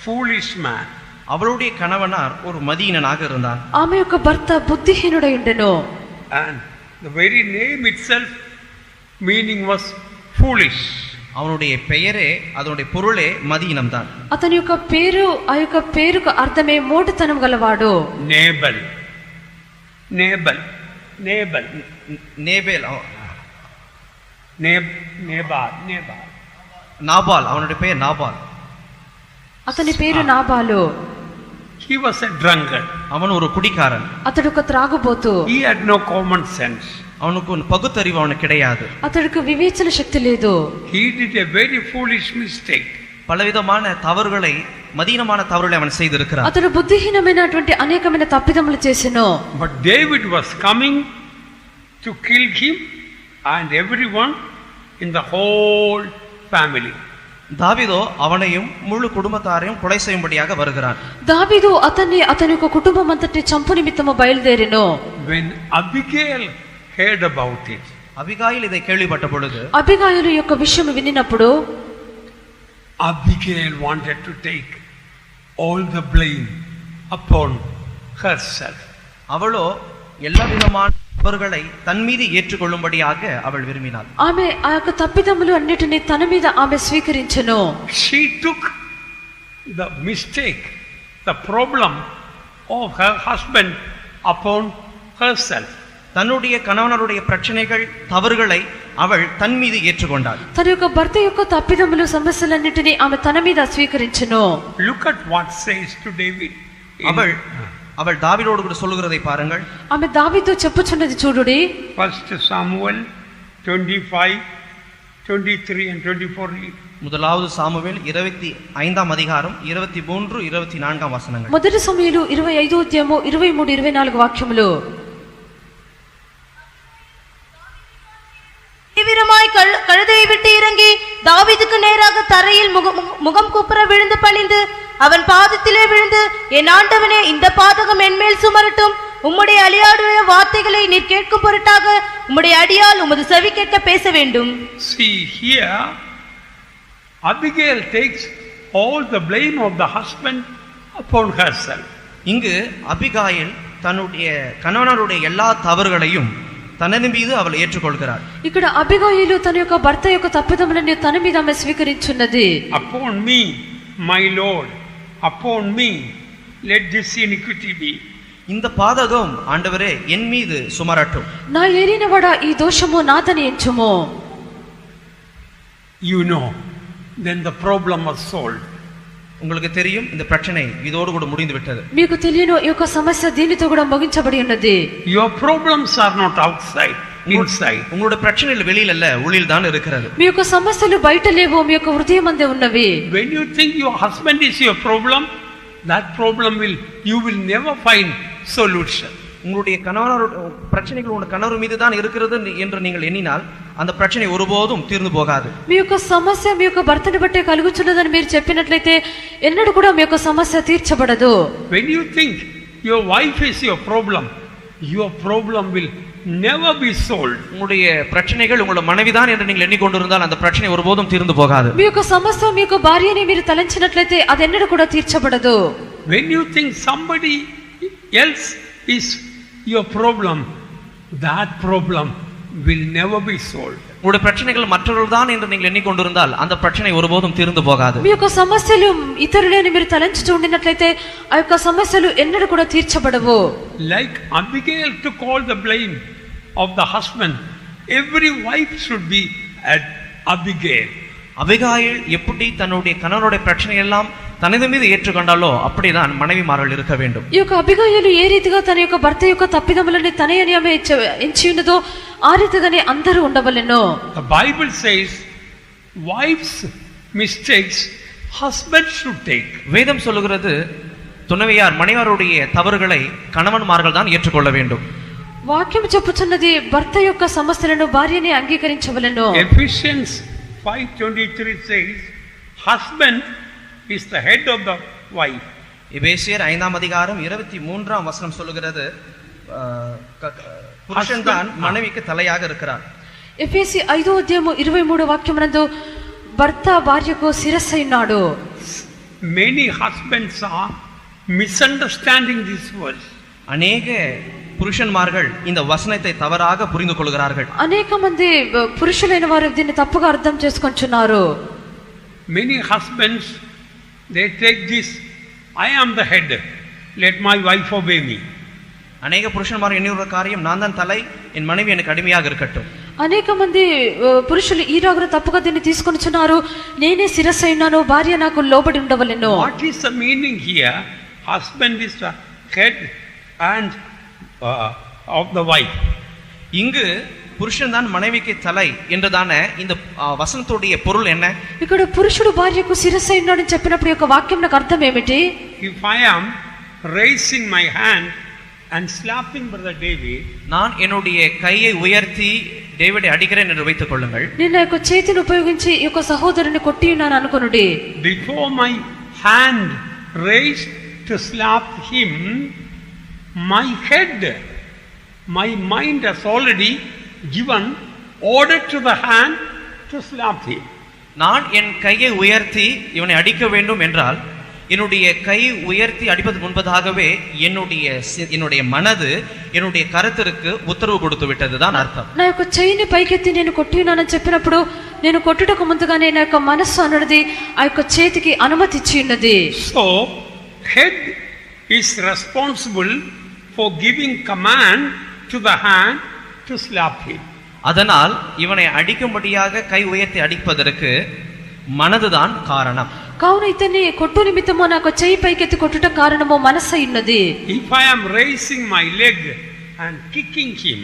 foolish man. அவளுடைய கணவனார் ஒரு மதியீனனாக இருந்தார். ఆమె యొక్క భర్త బుద్ధిహీనుడై ఉండెను. And the very name itself meaning was foolish. அவனுடைய பெயரே, அதனுடைய பொருளே மதியினம் தான். అతని యొక్క పేరు, ఆ యొక్క పేరుకు అర్థమే మోటుతనం గలవాడు. Nabal. நாபால், அவனுடைய பெயர் நாபால். అతని పేరు నాబాలు. He was a drunkard. அவன் ஒரு குடிகாரன். అతడు ఒక త్రాగుబోతు. He had no common sense. அவனுக்கு பகுத்தறிவு அவனுக்கு கிடையாது. అతడికి వివేచన శక్తి లేదు. He did a very foolish mistake. பலவிதமான தவறுகளை, மதீனமான தவறுகளை அவன் செய்திருக்கிறான். అతడు బుద్ధిహీనమైనటువంటి అనేకమైన తప్పిదములు చేసెను. But David was coming to kill him and everyone in the whole family. தாவீதோ அவனையும் முழு குடும்பத்தாரையும் கொலை செய்யும்படியாக வருகிறான். దావీదు అతన్ని, అతని యొక్క కుటుంబం అంతటిని చంపు నిమిత్తము బయలుదేరెను. When Abigail heard about it, Abigail இதை கேள்விப்பட்ட பொழுது, అబిగాయిలు యొక్క విషయం వినినప్పుడు Abigail wanted to take all the blame upon herself. அவளோ எல்லா விதமான தவறுகளை தன் மீது ஏற்றுக்கொள்ளும்படியாக அவள் விரும்பினாள். ఆమె ఆ యొక్క తప్పిదములు అన్నిటిని తన మీద ఆమె స్వీకరించెను. She took the mistake, the problem of her husband upon herself. தன்னுடைய கணவனருடைய பிரச்சனைகள், தவறுகளை அவள் தன் மீது ஏற்றுக்கொண்டாள். తన యొక్క భర్త యొక్క తప్పిదములు, సమస్యలన్నిటిని ఆమె తన మీద స్వీకరించెను. Look at what says to David. அவள் தாவீதோடு கூட சொல்லுகிறதை பாருங்கள். ఆమె దావీదుతో చెప్పుచున్నది చూడుడి. 1 Samuel 25:23 and 24 read. முதலாவது சாமுவேல் 25ஆம் அதிகாரம் 23, 24 வசனங்கள். మొదటి సమూయేలు 25వ అధ్యాయము 23, 24 వాక్యములు. தீவிரமாய் கழுதையை விட்டு இறங்கி தாவீதுக்கு நேராக தரையில் முகம் குப்புற விழுந்து பணிந்து அவன் பாதத்திலே விழுந்து, என் ஆண்டவனே, இந்த பாதகம் என்மேல் சுமரட்டும். உம்முடைய அடியாருடைய வார்த்தைகளை நீர் கேட்கும் பொருட்டாக உம்முடைய அடியால் உமது செவி கேட்க பேச வேண்டும். See here, Abigail takes all the blame of the husband upon herself. இங்கு அபிகாயில் தன்னுடைய கணவனருடைய எல்லா தவறுகளையும் తనని మీద அவள் ஏற்றுக்கொள்கிறாள். ఇక్కడ అబిగాయిలు తన యొక్క భర్త యొక్క తప్పిదములను తన మీద ఆమె స్వీకరించున్నది. Upon me, my Lord, upon me let this iniquity be. இந்த பாதகம் ஆண்டவரே என் மீது சுமரட்டும். నా ఏలినవాడా ఈ దోషము నాదని ఎంచుము. You know, then the problem was solved. உங்களுக்கு தெரியும் இந்த பிரச்சனை இதோடு கூட முடிந்து விட்டது. మీకు తెలియను ఈ యొక్క సమస్య దీనితో కూడా ముగించబడి ఉన్నది. Your problems are not outside, inside. உங்களுடைய பிரச்சனைகள் வெளியில அல்ல, உள்ளில் தான் இருக்கிறது. మీ యొక్క సమస్యలు బయట లేవు, మీ యొక్క హృదయమందే ఉన్నవి. When you think your husband is your problem, that problem you will never find solution. உங்களுடைய கணவர் பிரச்சனைகள் உங்கள் கணவர் மீது தான் இருக்கிறது என்று நீங்கள் எண்ணினால் அந்த பிரச்சனை ஒருபோதும் தீர்ந்து போகாது. మీ యొక్క సమస్య మీ యొక్క భర్తని బట్టే కలుగుచున్నదని మీరు చెప్పినట్లయితే ఎన్నడూ కూడా మీ యొక్క సమస్య తీర్చబడదు. When you think your wife is your problem will never be solved. உங்களுடைய பிரச்சனைகள் உங்களுடைய மனைவிதான் என்று நீங்கள் எண்ணிக்கொண்டிருந்தால் அந்த பிரச்சனை ஒருபோதும் தீர்ந்து போகாது. మీ యొక్క సమస్య మీ యొక్క భార్యని మీరు తలంచినట్లయితే అది ఎన్నడూ కూడా తీర్చబడదు. When you think somebody else is your problem, that problem will never be solved. உங்களுடைய பிரச்சனைகள் மற்றவர்கள் தான் என்று நீங்கள் எண்ணிக்கொண்டிருந்தால் அந்த பிரச்சனை ஒருபோதும் தீர்ந்து போகாது. మీ యొక్క సమస్యలు ఇతరులని మీరు తలంచుతూ ఉండినట్లయితే ఆ యొక్క సమస్యలు ఎన్నడూ కూడా తీర్చబడవు. Like Abigail took all the blame of the husband, every wife should be at Abigail. Abigail எப்படி தன்னுடைய கணவனுடைய பிரச்சனை எல்லாம் தனது மீது ஏற்றுக்கொண்டாலோ அப்படிதான் மனைவிமார்கள் இருக்க வேண்டும். ఈ యొక్క అబిగయలు ఏ రీతిగా తన యొక్క భర్త యొక్క తప్పిదములని తనే అనియమే ఎంచి ఉన్నదో ఆ రీతిగానే అందరూ ఉండవలెను. The Bible says wives mistakes husband should take. வேதம் சொல்லுகிறது துணைவியார் மனைவியாருடைய தவறுகளை கணவன்மார்கள் தான் ஏற்றுக்கொள்ள வேண்டும். వాక్యం చెప్పుచున్నది భర్త యొక్క సమస్యలను భార్యనే అంగీకరించవలెను. Ephesians 5:23 says husband is the head of the wife. எபேசியர் 5ஆம் அதிகாரம் 23ஆம் வசனம் சொல்லுகிறது புருஷன் தான் மனைவிக்கு தலையாக இருக்கிறார். ఎఫెసీ 5వ అధ్యాయము 23వ వాక్యమునందు భర్త భార్యకు శిరస్సు ఉన్నాడు. Many husbands are misunderstanding this verse. அநேக புருஷன்மார்கள் இந்த வசனத்தை தவறாக புரிந்து கொள்கிறார்கள். అనేక మంది పురుషులైన వారు దీన్ని తప్పుగా అర్థం చేసుకొంచున్నారు. Many husbands they take this, I am the head, let my wife obey me. அநேக புருஷன்மார் எண்ணுகிற காரியம் நான் தான் தலை, என் மனைவி எனக்கு அடிமையாக இருக்கட்டும். అనేక మంది పురుషులు ఈ రాగున తప్పుగా దీన్ని తీసుకొనిచున్నారు, నేనే శిరస్సు అయినాను, భార్య నాకు లోబడి ఉండవలెను. What is the meaning here? Husband is the head and of the wife. இங்கு புருஷன் தான் மனைவிக்கு தலை என்றதான இந்த வசனத்துடைய பொருள் என்ன? ఇక్కడ పురుషుడు భార్యకు శిరస్సు అయినాడని చెప్పినప్పుడు యొక్క వాక్యం నాకు అర్థం ఏమిటి? If I am raising my hand and slapping brother David, நான் என்னுடைய கையை உயர்த்தி டேவிடை அடிக்கிறேன் என்று வைத்துக் கொள்ளுங்கள். నేను యొక్క చేతిని ఉపయోగించి ఈ యొక్క సహోదరుని కొట్టి ఉన్నాను అనుకొనుడి. Before my hand raised to slap him, my head, my mind has already given order to the hand to slap him. நான் என் கையை உயர்த்தி இவனை அடிக்க வேண்டும் என்றால் என்னுடைய கை உயர்த்தி அடிப்பதற்கு முன்பதாகவே என்னுடைய மனது என்னுடைய கருத்திற்கு உத்தரவு கொடுத்து விட்டதுதான் அர்த்தம். నా యొక్క చెయ్యిని పైకెత్తి నేను కొట్టి ఉన్నానని చెప్పినప్పుడు నేను కొట్టుటకు ముందుగానే నా యొక్క మనస్సు అన్నది ఆ యొక్క చేతికి అనుమతి ఇచ్చి ఉన్నది. So head is responsible for giving command to the hand to slap him. அதனால் இவனை அடிக்கும்படியாக கை உயர்த்தி அடிப்பதற்கு మనదుதான் కారణం. కావున ఇతన్ని కొట్టు నిమిత్తము నాకు చెయ్యి పైకెత్తి కొట్టుట కారణము మనస్సు ఉన్నది. If I am raising my leg and kicking him,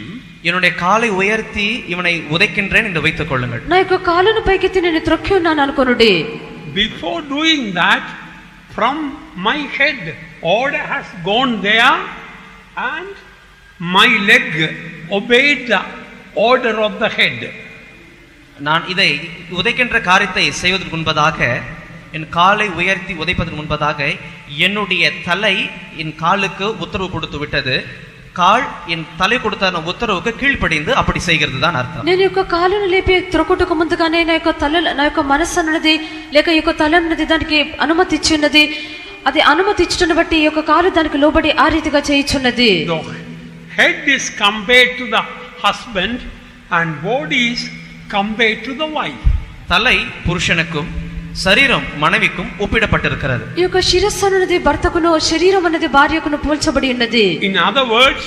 என்னுடைய காலை உயர்த்தி இவனை உதைக்கின்றேன் என்று வைத்துக் கொள்ளுங்கள். నా యొక్క కాలును పైకెత్తి నేను త్రొక్కి ఉన్నాను అనుకొనుడి. Before doing that, from my head order has gone there and my leg obeyed the order of the head. நான் இதை உதைக்கின்ற காரியத்தை செய்வதற்கு முன்பதாக என் காலை உயர்த்தி உதைப்பதற்கு முன்பதாக என்னுடைய தலை என் காலுக்கு உத்தரவு கொடுத்து விட்டது. కాల్ ఎన్ తల కొడుతాన ఉత్తర్వుకు కీழ்పడింది అప్పుడు చేయగలదు దాని అర్థం. నేను యొక్క కాలును లేపి త్రొక్కుటకు ముందుగానే నా యొక్క మనస్సు అన్నది లేక ఈ యొక్క తల అన్నది దానికి అనుమతి ఇచ్చి ఉన్నది. అది అనుమతి ఇచ్చుటను బట్టి ఈ యొక్క కాలు దానికి లోబడి ఆ రీతిగా చేయుచున్నది. Head is compared to the husband and body is compared to the wife. தலை புருஷனுக்கும் శరీరం మனைవిக்கும் ఒప్పిడపట్టిరుக்கிறது. ఈ యొక్క శిరస్సు అన్నది భర్తకును, శరీరం అన్నది భార్యకును పోల్చబడి ఉన్నది. In other words,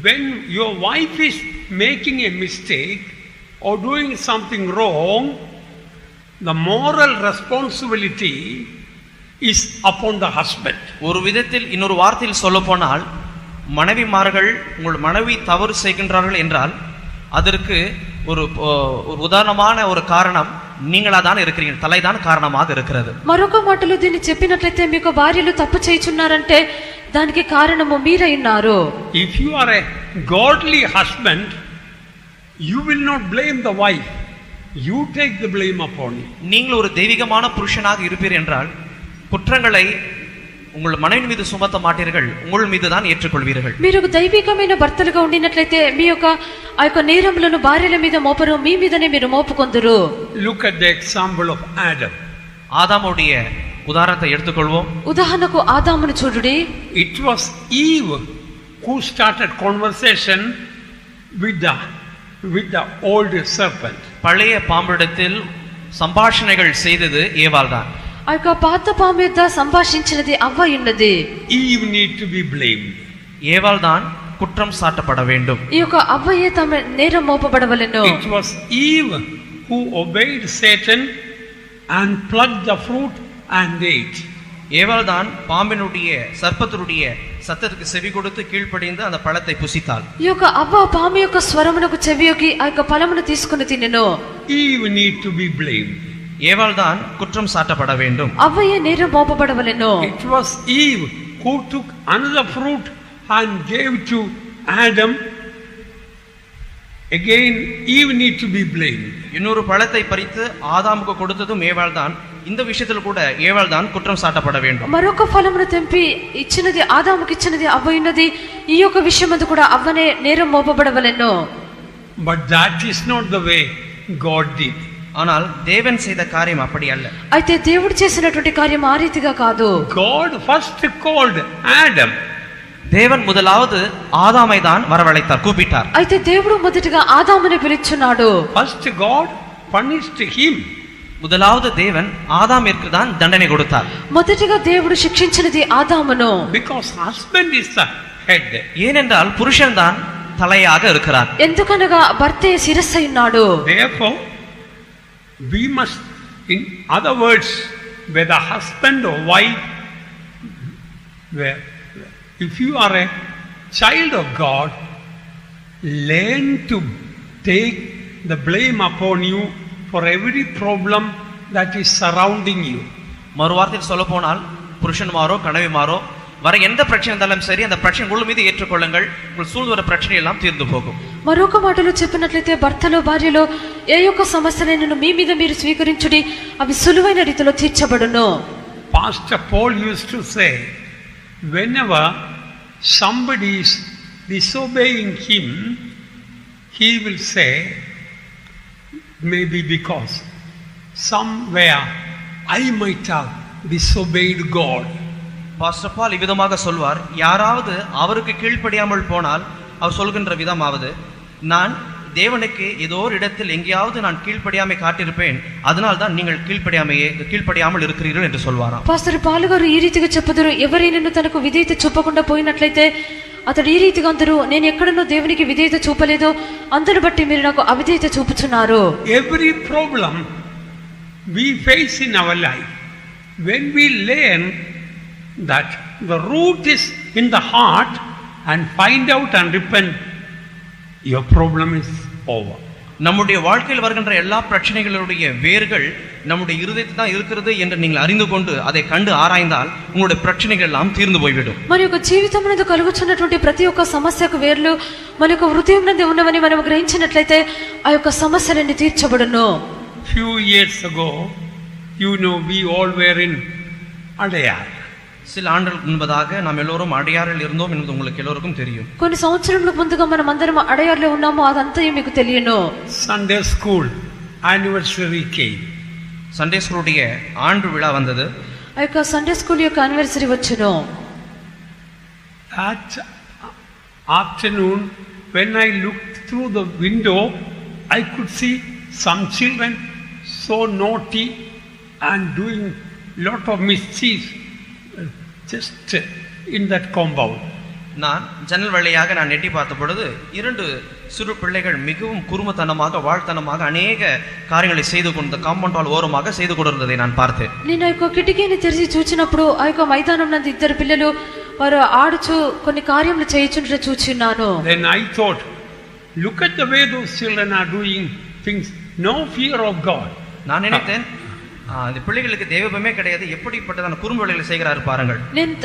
when your wife is making a mistake or doing something wrong, the moral responsibility is upon the husband. ஒரு விதத்தில் இன்னொரு வார்த்தையில் சொல்ல போனால், மனைவிமார்கள் உங்கள் மனைவி தவறு செய்கின்றார்கள் என்றால் அதற்கு ஒரு ఉదాహరణமான ஒரு కారణం நீங்களாதான் இருக்கிறீங்க, தலைதான் కారణமாக இருக்கிறது. మరొక మాటలో దీన్ని చెప్పినట్లయితే మీకు భార్యలు తప్పు చేయుచున్నారంటే దానికి కారణము మీరై ఉన్నారు. If you are a godly husband, you will not blame the wife. You take the blame upon you. நீங்கள் ஒரு தெய்வீகமான புருஷனாக இருப்பீர் என்றால் குற்றங்களை உங்கள் மனைவி மீது சுமத்த மாட்டீர்கள், உங்கள் மீது தான் ஏற்றுக்கொள்வீர்கள். మీరు దైవికమైన భర్తలుగా ఉండినట్లయితే మీ యొక్క ఆ యొక్క నేరములను భార్యల మీద మోపరు, మీ మీదనే మీరు మోపుకొందురు. Look at the example of Adam. ஆதாமுடைய உதாரணத்தை எடுத்துக்கொள்வோம். ఉదాహరణకు ఆదామును చూడుడి. It was Eve who started conversation with the old serpent. பழைய பாம்பிடத்தில் సంభాషణகள் செய்தது ஏவாள் தான். ఆ యొక్క పాత పాము యొద్ద సంభాషించినది అవ్వ ఉన్నది. Eve need to be blamed. ஏவாள் தான் குற்றம் சாட்டப்பட வேண்டும். ఈ యొక్క అవ్వయే తమ నేరం మోపబడవలెను. It was Eve who obeyed Satan and plucked the fruit and ate. ஏவாள் தான் பாம்பினுடைய சர்ப்பத்தினுடைய சத்தத்துக்கு செவி கொடுத்து கீழ்ப்படிந்து அந்த பழத்தை புசித்தாள். ఈ యొక్క అవ్వ పాము యొక్క స్వరమునకు చెవియొగ్గి ఆ యొక్క ఫలమును తీసుకుని తినెను. Eve need to be blamed. ஏவாள் தான் குற்றம் சாட்டப்பட வேண்டும். అవ్వయే నేరం మోపబడవలెను. It was Eve who took another fruit and gave to Adam. Again, Eve need to be blamed. இன்னொரு பழத்தை பறித்து ஆதாமுக்கு கொடுத்ததும் ஏவாள் தான். இந்த விஷயத்தில் கூட ஏவாள் தான் குற்றம் சாட்டப்பட வேண்டும். మరొక ఫలమును తెంపి ఇచ్చినది ఆదాముకి ఇచ్చినది అవ్వ ఉన్నది. ఈ యొక్క విషయమందు కూడా అవ్వనే నేరం మోపబడవలెను. But that is not the way God did. ஆனால் தேவன் செய்த காரியம் அப்படி அல்ல. అయితే దేవుడు చేసినటువంటి కార్యం ఆ రీతిగా కాదు. God first called Adam. தேவன் முதலாவது ஆதாமை தான் வரவழைத்தார், கூப்பிட்டார். అయితే దేవుడు మొదటగా ఆదాముని పిలుచున్నాడు. First God punished him. முதலாவது தேவன் ஆதாமிற்கு தான் தண்டனை கொடுத்தார். మొదటగా దేవుడు శిక్షించినది ఆదామును. Because husband is the head. ஏனென்றால் புருஷன் தான் தலையாக இருக்கிறார். ఎందుకనగా భర్తే శిరస్సు ఉన్నాడు. Therefore, we must, in other words, whether husband or wife, if you are a child of God, learn to take the blame upon you for every problem that is surrounding you. மறுவார்த்தையில் சொல்ல போனால் புருஷன்மாரோ கணவிமாரோ வர எந்த பிரச்சனை இருந்தாலும் சரி, அந்த பிரச்சனை உங்கள் மீது ஏற்றுக்கொள்ளுங்கள், உங்கள் சூழ் வர பிரச்சனை எல்லாம் தீர்ந்து போகும். మరొక మాటలో చెప్పినట్లయితే భర్తలు భార్యలు ఏ యొక్క సమస్యలను మీ మీద మీరు స్వీకరించుడి, అవి సులువైన రీతిలో తీర్చబడును. Pastor Paul used to say, whenever somebody is disobeying him, he will say, maybe because somewhere I might have disobeyed God. Pastor பால் இவ்விதமாக சொல்வார், யாராவது அவருக்கு கீழ்ப்படியாமல் போனால் அவர் சொல்கின்ற விதமாவது, நான் தேவனுக்கு ஏதோ ஒரு இடத்தில் எங்கேயாவது நான் கீழ்ப்படியாமை காட்டியிருப்பேன், அதனால் தான் நீங்கள் கீழ்ப்படியாமல் இருக்கிறீர்கள் என்று சொல்வாராம். పాస్టర్ పాల్ గారు ఈ రీతిగా చెప్పుదురు, ఎవరైనా తనకు విధేయత చూపకుండా పోయినట్లయితే అతడు ఈ రీతిగా అందరూ, నేను ఎక్కడనో దేవునికి విధేయత చూపలేదో అందరు బట్టి మీరు నాకు అవిధేయత చూపుచున్నారు. Every problem we face in our life, when we learn that the root is in the heart and find out and repent, your problem is over. நம்முடைய வாழ்க்கையில் வருகின்ற எல்லா பிரச்சனைகளுடைய வேர்கள் நம்முடைய இருதயத்தில் தான் இருக்கிறது என்று நீங்கள் அறிந்து கொண்டு அதை கண்டு ஆராய்ந்தால் உங்களுடைய பிரச்சனைகள் எல்லாம் தீர்ந்து போய்விடும். మన యొక్క జీవితం నందు కలుగుచున్నటువంటి ప్రతి ఒక్క సమస్యకు వేర్లు మన యొక్క హృదయం నందు ఉన్నవని మనం గ్రహించినట్లయితే ఆ యొక్క సమస్యలన్నీ తీర్చబడును. Few years ago, we all were in Adayar. சில ஆண்டுகளுக்கு முன்பதாக நாம் எல்லோரும் அடையாறில் இருந்தோம் என்பது உங்களுக்கு எல்லோருக்கும் தெரியும். కొన్ని సంవత్సరములకు ముందుగా మనం అందరం అడయార్లో ఉన్నాము, అదంతా మీకు తెలియను. Sunday school anniversary came. Sunday ஸ்கூலுடைய ஆண்டு விழா வந்தது. ఆ యొక్క సండే స్కూల్ యొక్క యానివర్సరీ వచ్చును. That afternoon, when I looked through the window, I could see some children so naughty and doing lot of mischief just in that compound. நான் ஜன்னல் வழியாக நான் எட்டி பார்த்த பொழுது 2 சிறு பிள்ளைகள் மிகவும் குறும்புத்தனமாக வாழ்த்தனமாக அநேக காரியங்களை செய்து கொண்டு காம்பவுண்ட் வால் ஓரமாக செய்து கொண்டிருந்ததை நான் பார்த்தேன். నేను ఆ యొక్క కిటికీని తెరిచి చూచినప్పుడు ఆ యొక్క మైదానం నందు 2 పిల్లలు వారు ఆడుచు కొన్ని కార్యములు చేయుచుండట చూచున్నాను. Then I thought, look at the way those children are doing things, no fear of God. நான் நினைத்தேன் இந்த பிள்ளைகளுக்கு தெய்வமே கிடையாது, எப்படிப்பட்டதான குறும்பு வேலைகளை செய்கிறாரு பாருங்கள்.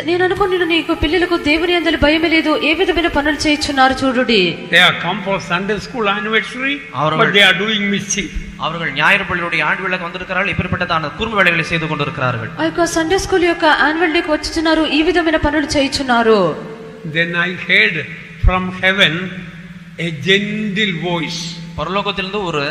నేను అనుకున్నాను నీకు పిల్లలకు దేవుని యందు భయమే లేదు, ఏ విధమైన పనులు చేయుచున్నారు చూడుడి. They have come for Sunday school anniversary, but they are doing mischief. அவர்கள் ஞாயிறு பள்ளியுடைய ஆண்டு விழாக்கு வந்திருக்கிறார்கள், இப்படிப்பட்டதான குறும்பு வேலைகளை செய்து கொண்டிருக்கிறார்கள். ఆ యొక్క సండే స్కూల్ యొక్క యాన్యువల్ డేకి వచ్చుచున్నారు, ఈ విధమైన పనులు చేయుచున్నారు. Then I heard from heaven a gentle voice. பரலோகத்திலிருந்து ஒரு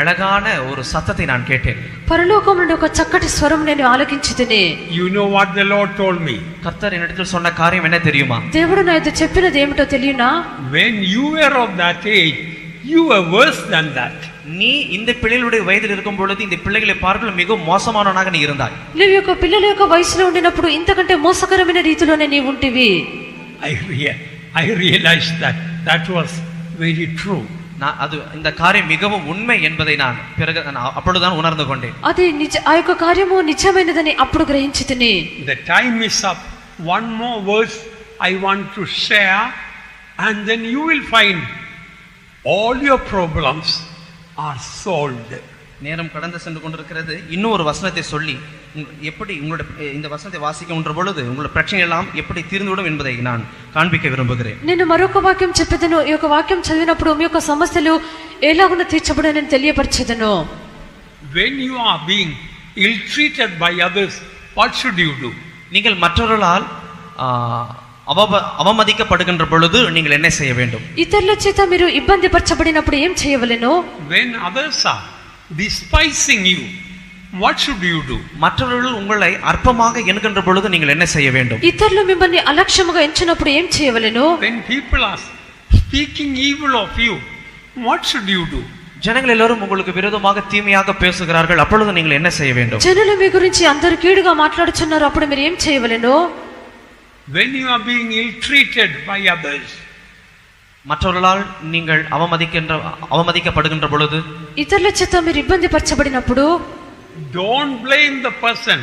அழகான ஒரு சத்தத்தை நான் கேட்டேன். పరలోకం నుండి ఒక చక్కటి స్వరం నేను ఆలకించితిని. You know what the Lord told me? கர்த்தர் என்னிடத்தில் சொன்ன காரியம் என்ன தெரியுமா? దేవుడు నా యొద్ద చెప్పినది ఏమిటో తెలియనా? When you were of that age, you were worse than that. நீ இந்த பிள்ளைகளுடைய வயதில் இருக்கும் பொழுது இந்த பிள்ளைகளை பார்க்க மிகவும் மோசமானவனாக நீ இருந்தாய். నీవు యొక్క పిల్లల యొక్క వయసులో ఉండినప్పుడు ఇంతకంటే మోసకరమైన రీతిలోనే నీవు ఉంటివి. I realized that was very true. நான் அது இந்த காரியம் மிகவும் உண்மை என்பதை நான் பிறகு அப்பொழுதுதான் உணர்ந்து கொண்டேன். అది ఆ యొక్క కార్యము నిజమైనదని అప్పుడు గ్రహించితిని. The time is up. One more verse I want to share, and then you will find all your problems are solved. நேரம் கடந்து சென்று கொண்டிருக்கிறது. இன்னும் ஒரு வசனத்தை சொல்லி எப்படி உங்களுடைய இந்த வசனத்தை வாசிக்கின்ற பொழுது உங்களுடைய பிரச்சனை எல்லாம் எப்படி தீர்ந்துவிடும் என்பதை நான் காண்பிக்க விரும்புகிறேன். నేను మరొక వాక్యం చెప్పేదను. ఈ యొక్క వాక్యం చదివినప్పుడు మీ యొక్క సమస్యలు ఎలాగున తీర్చబడనని తెలియపరచెదను. When you are being ill treated by others, what should you do? நீங்கள் மற்றவர்களால் அவமதிக்கப்படுகின்ற பொழுது நீங்கள் என்ன செய்ய வேண்டும்? ఇతరుల చేత మీరు ఇబ్బంది పరచబడినప్పుడు ఏం చేయవలెను? When others are despising you, what should you do? மற்றவர்கள் உங்களை அற்பமாக எண்ணுகின்ற பொழுது நீங்கள் என்ன செய்ய வேண்டும்? ఇతరులు మిమ్మల్ని అలక్ష్యముగా ఎంచినప్పుడు ఏం చేయవలెను? When people are speaking evil of you, what should you do? ஜனங்கள் எல்லாரும் உங்களுக்கு விரோதமாக தீமையாக பேசுகிறார்கள், அப்பொழுது நீங்கள் என்ன செய்ய வேண்டும்? జనులు మీ గురించి అందరూ కీడుగా మాట్లాడుచున్నారు, అప్పుడు మీరు ఏం చేయవలెను? When you are being ill treated by others, மற்றவர்களால் நீங்கள் அவமதிக்கப்படுகின்ற பொழுது ఇతరుల చేత మీరు ఇబ్బంది పరచబడినప్పుడు don't blame the person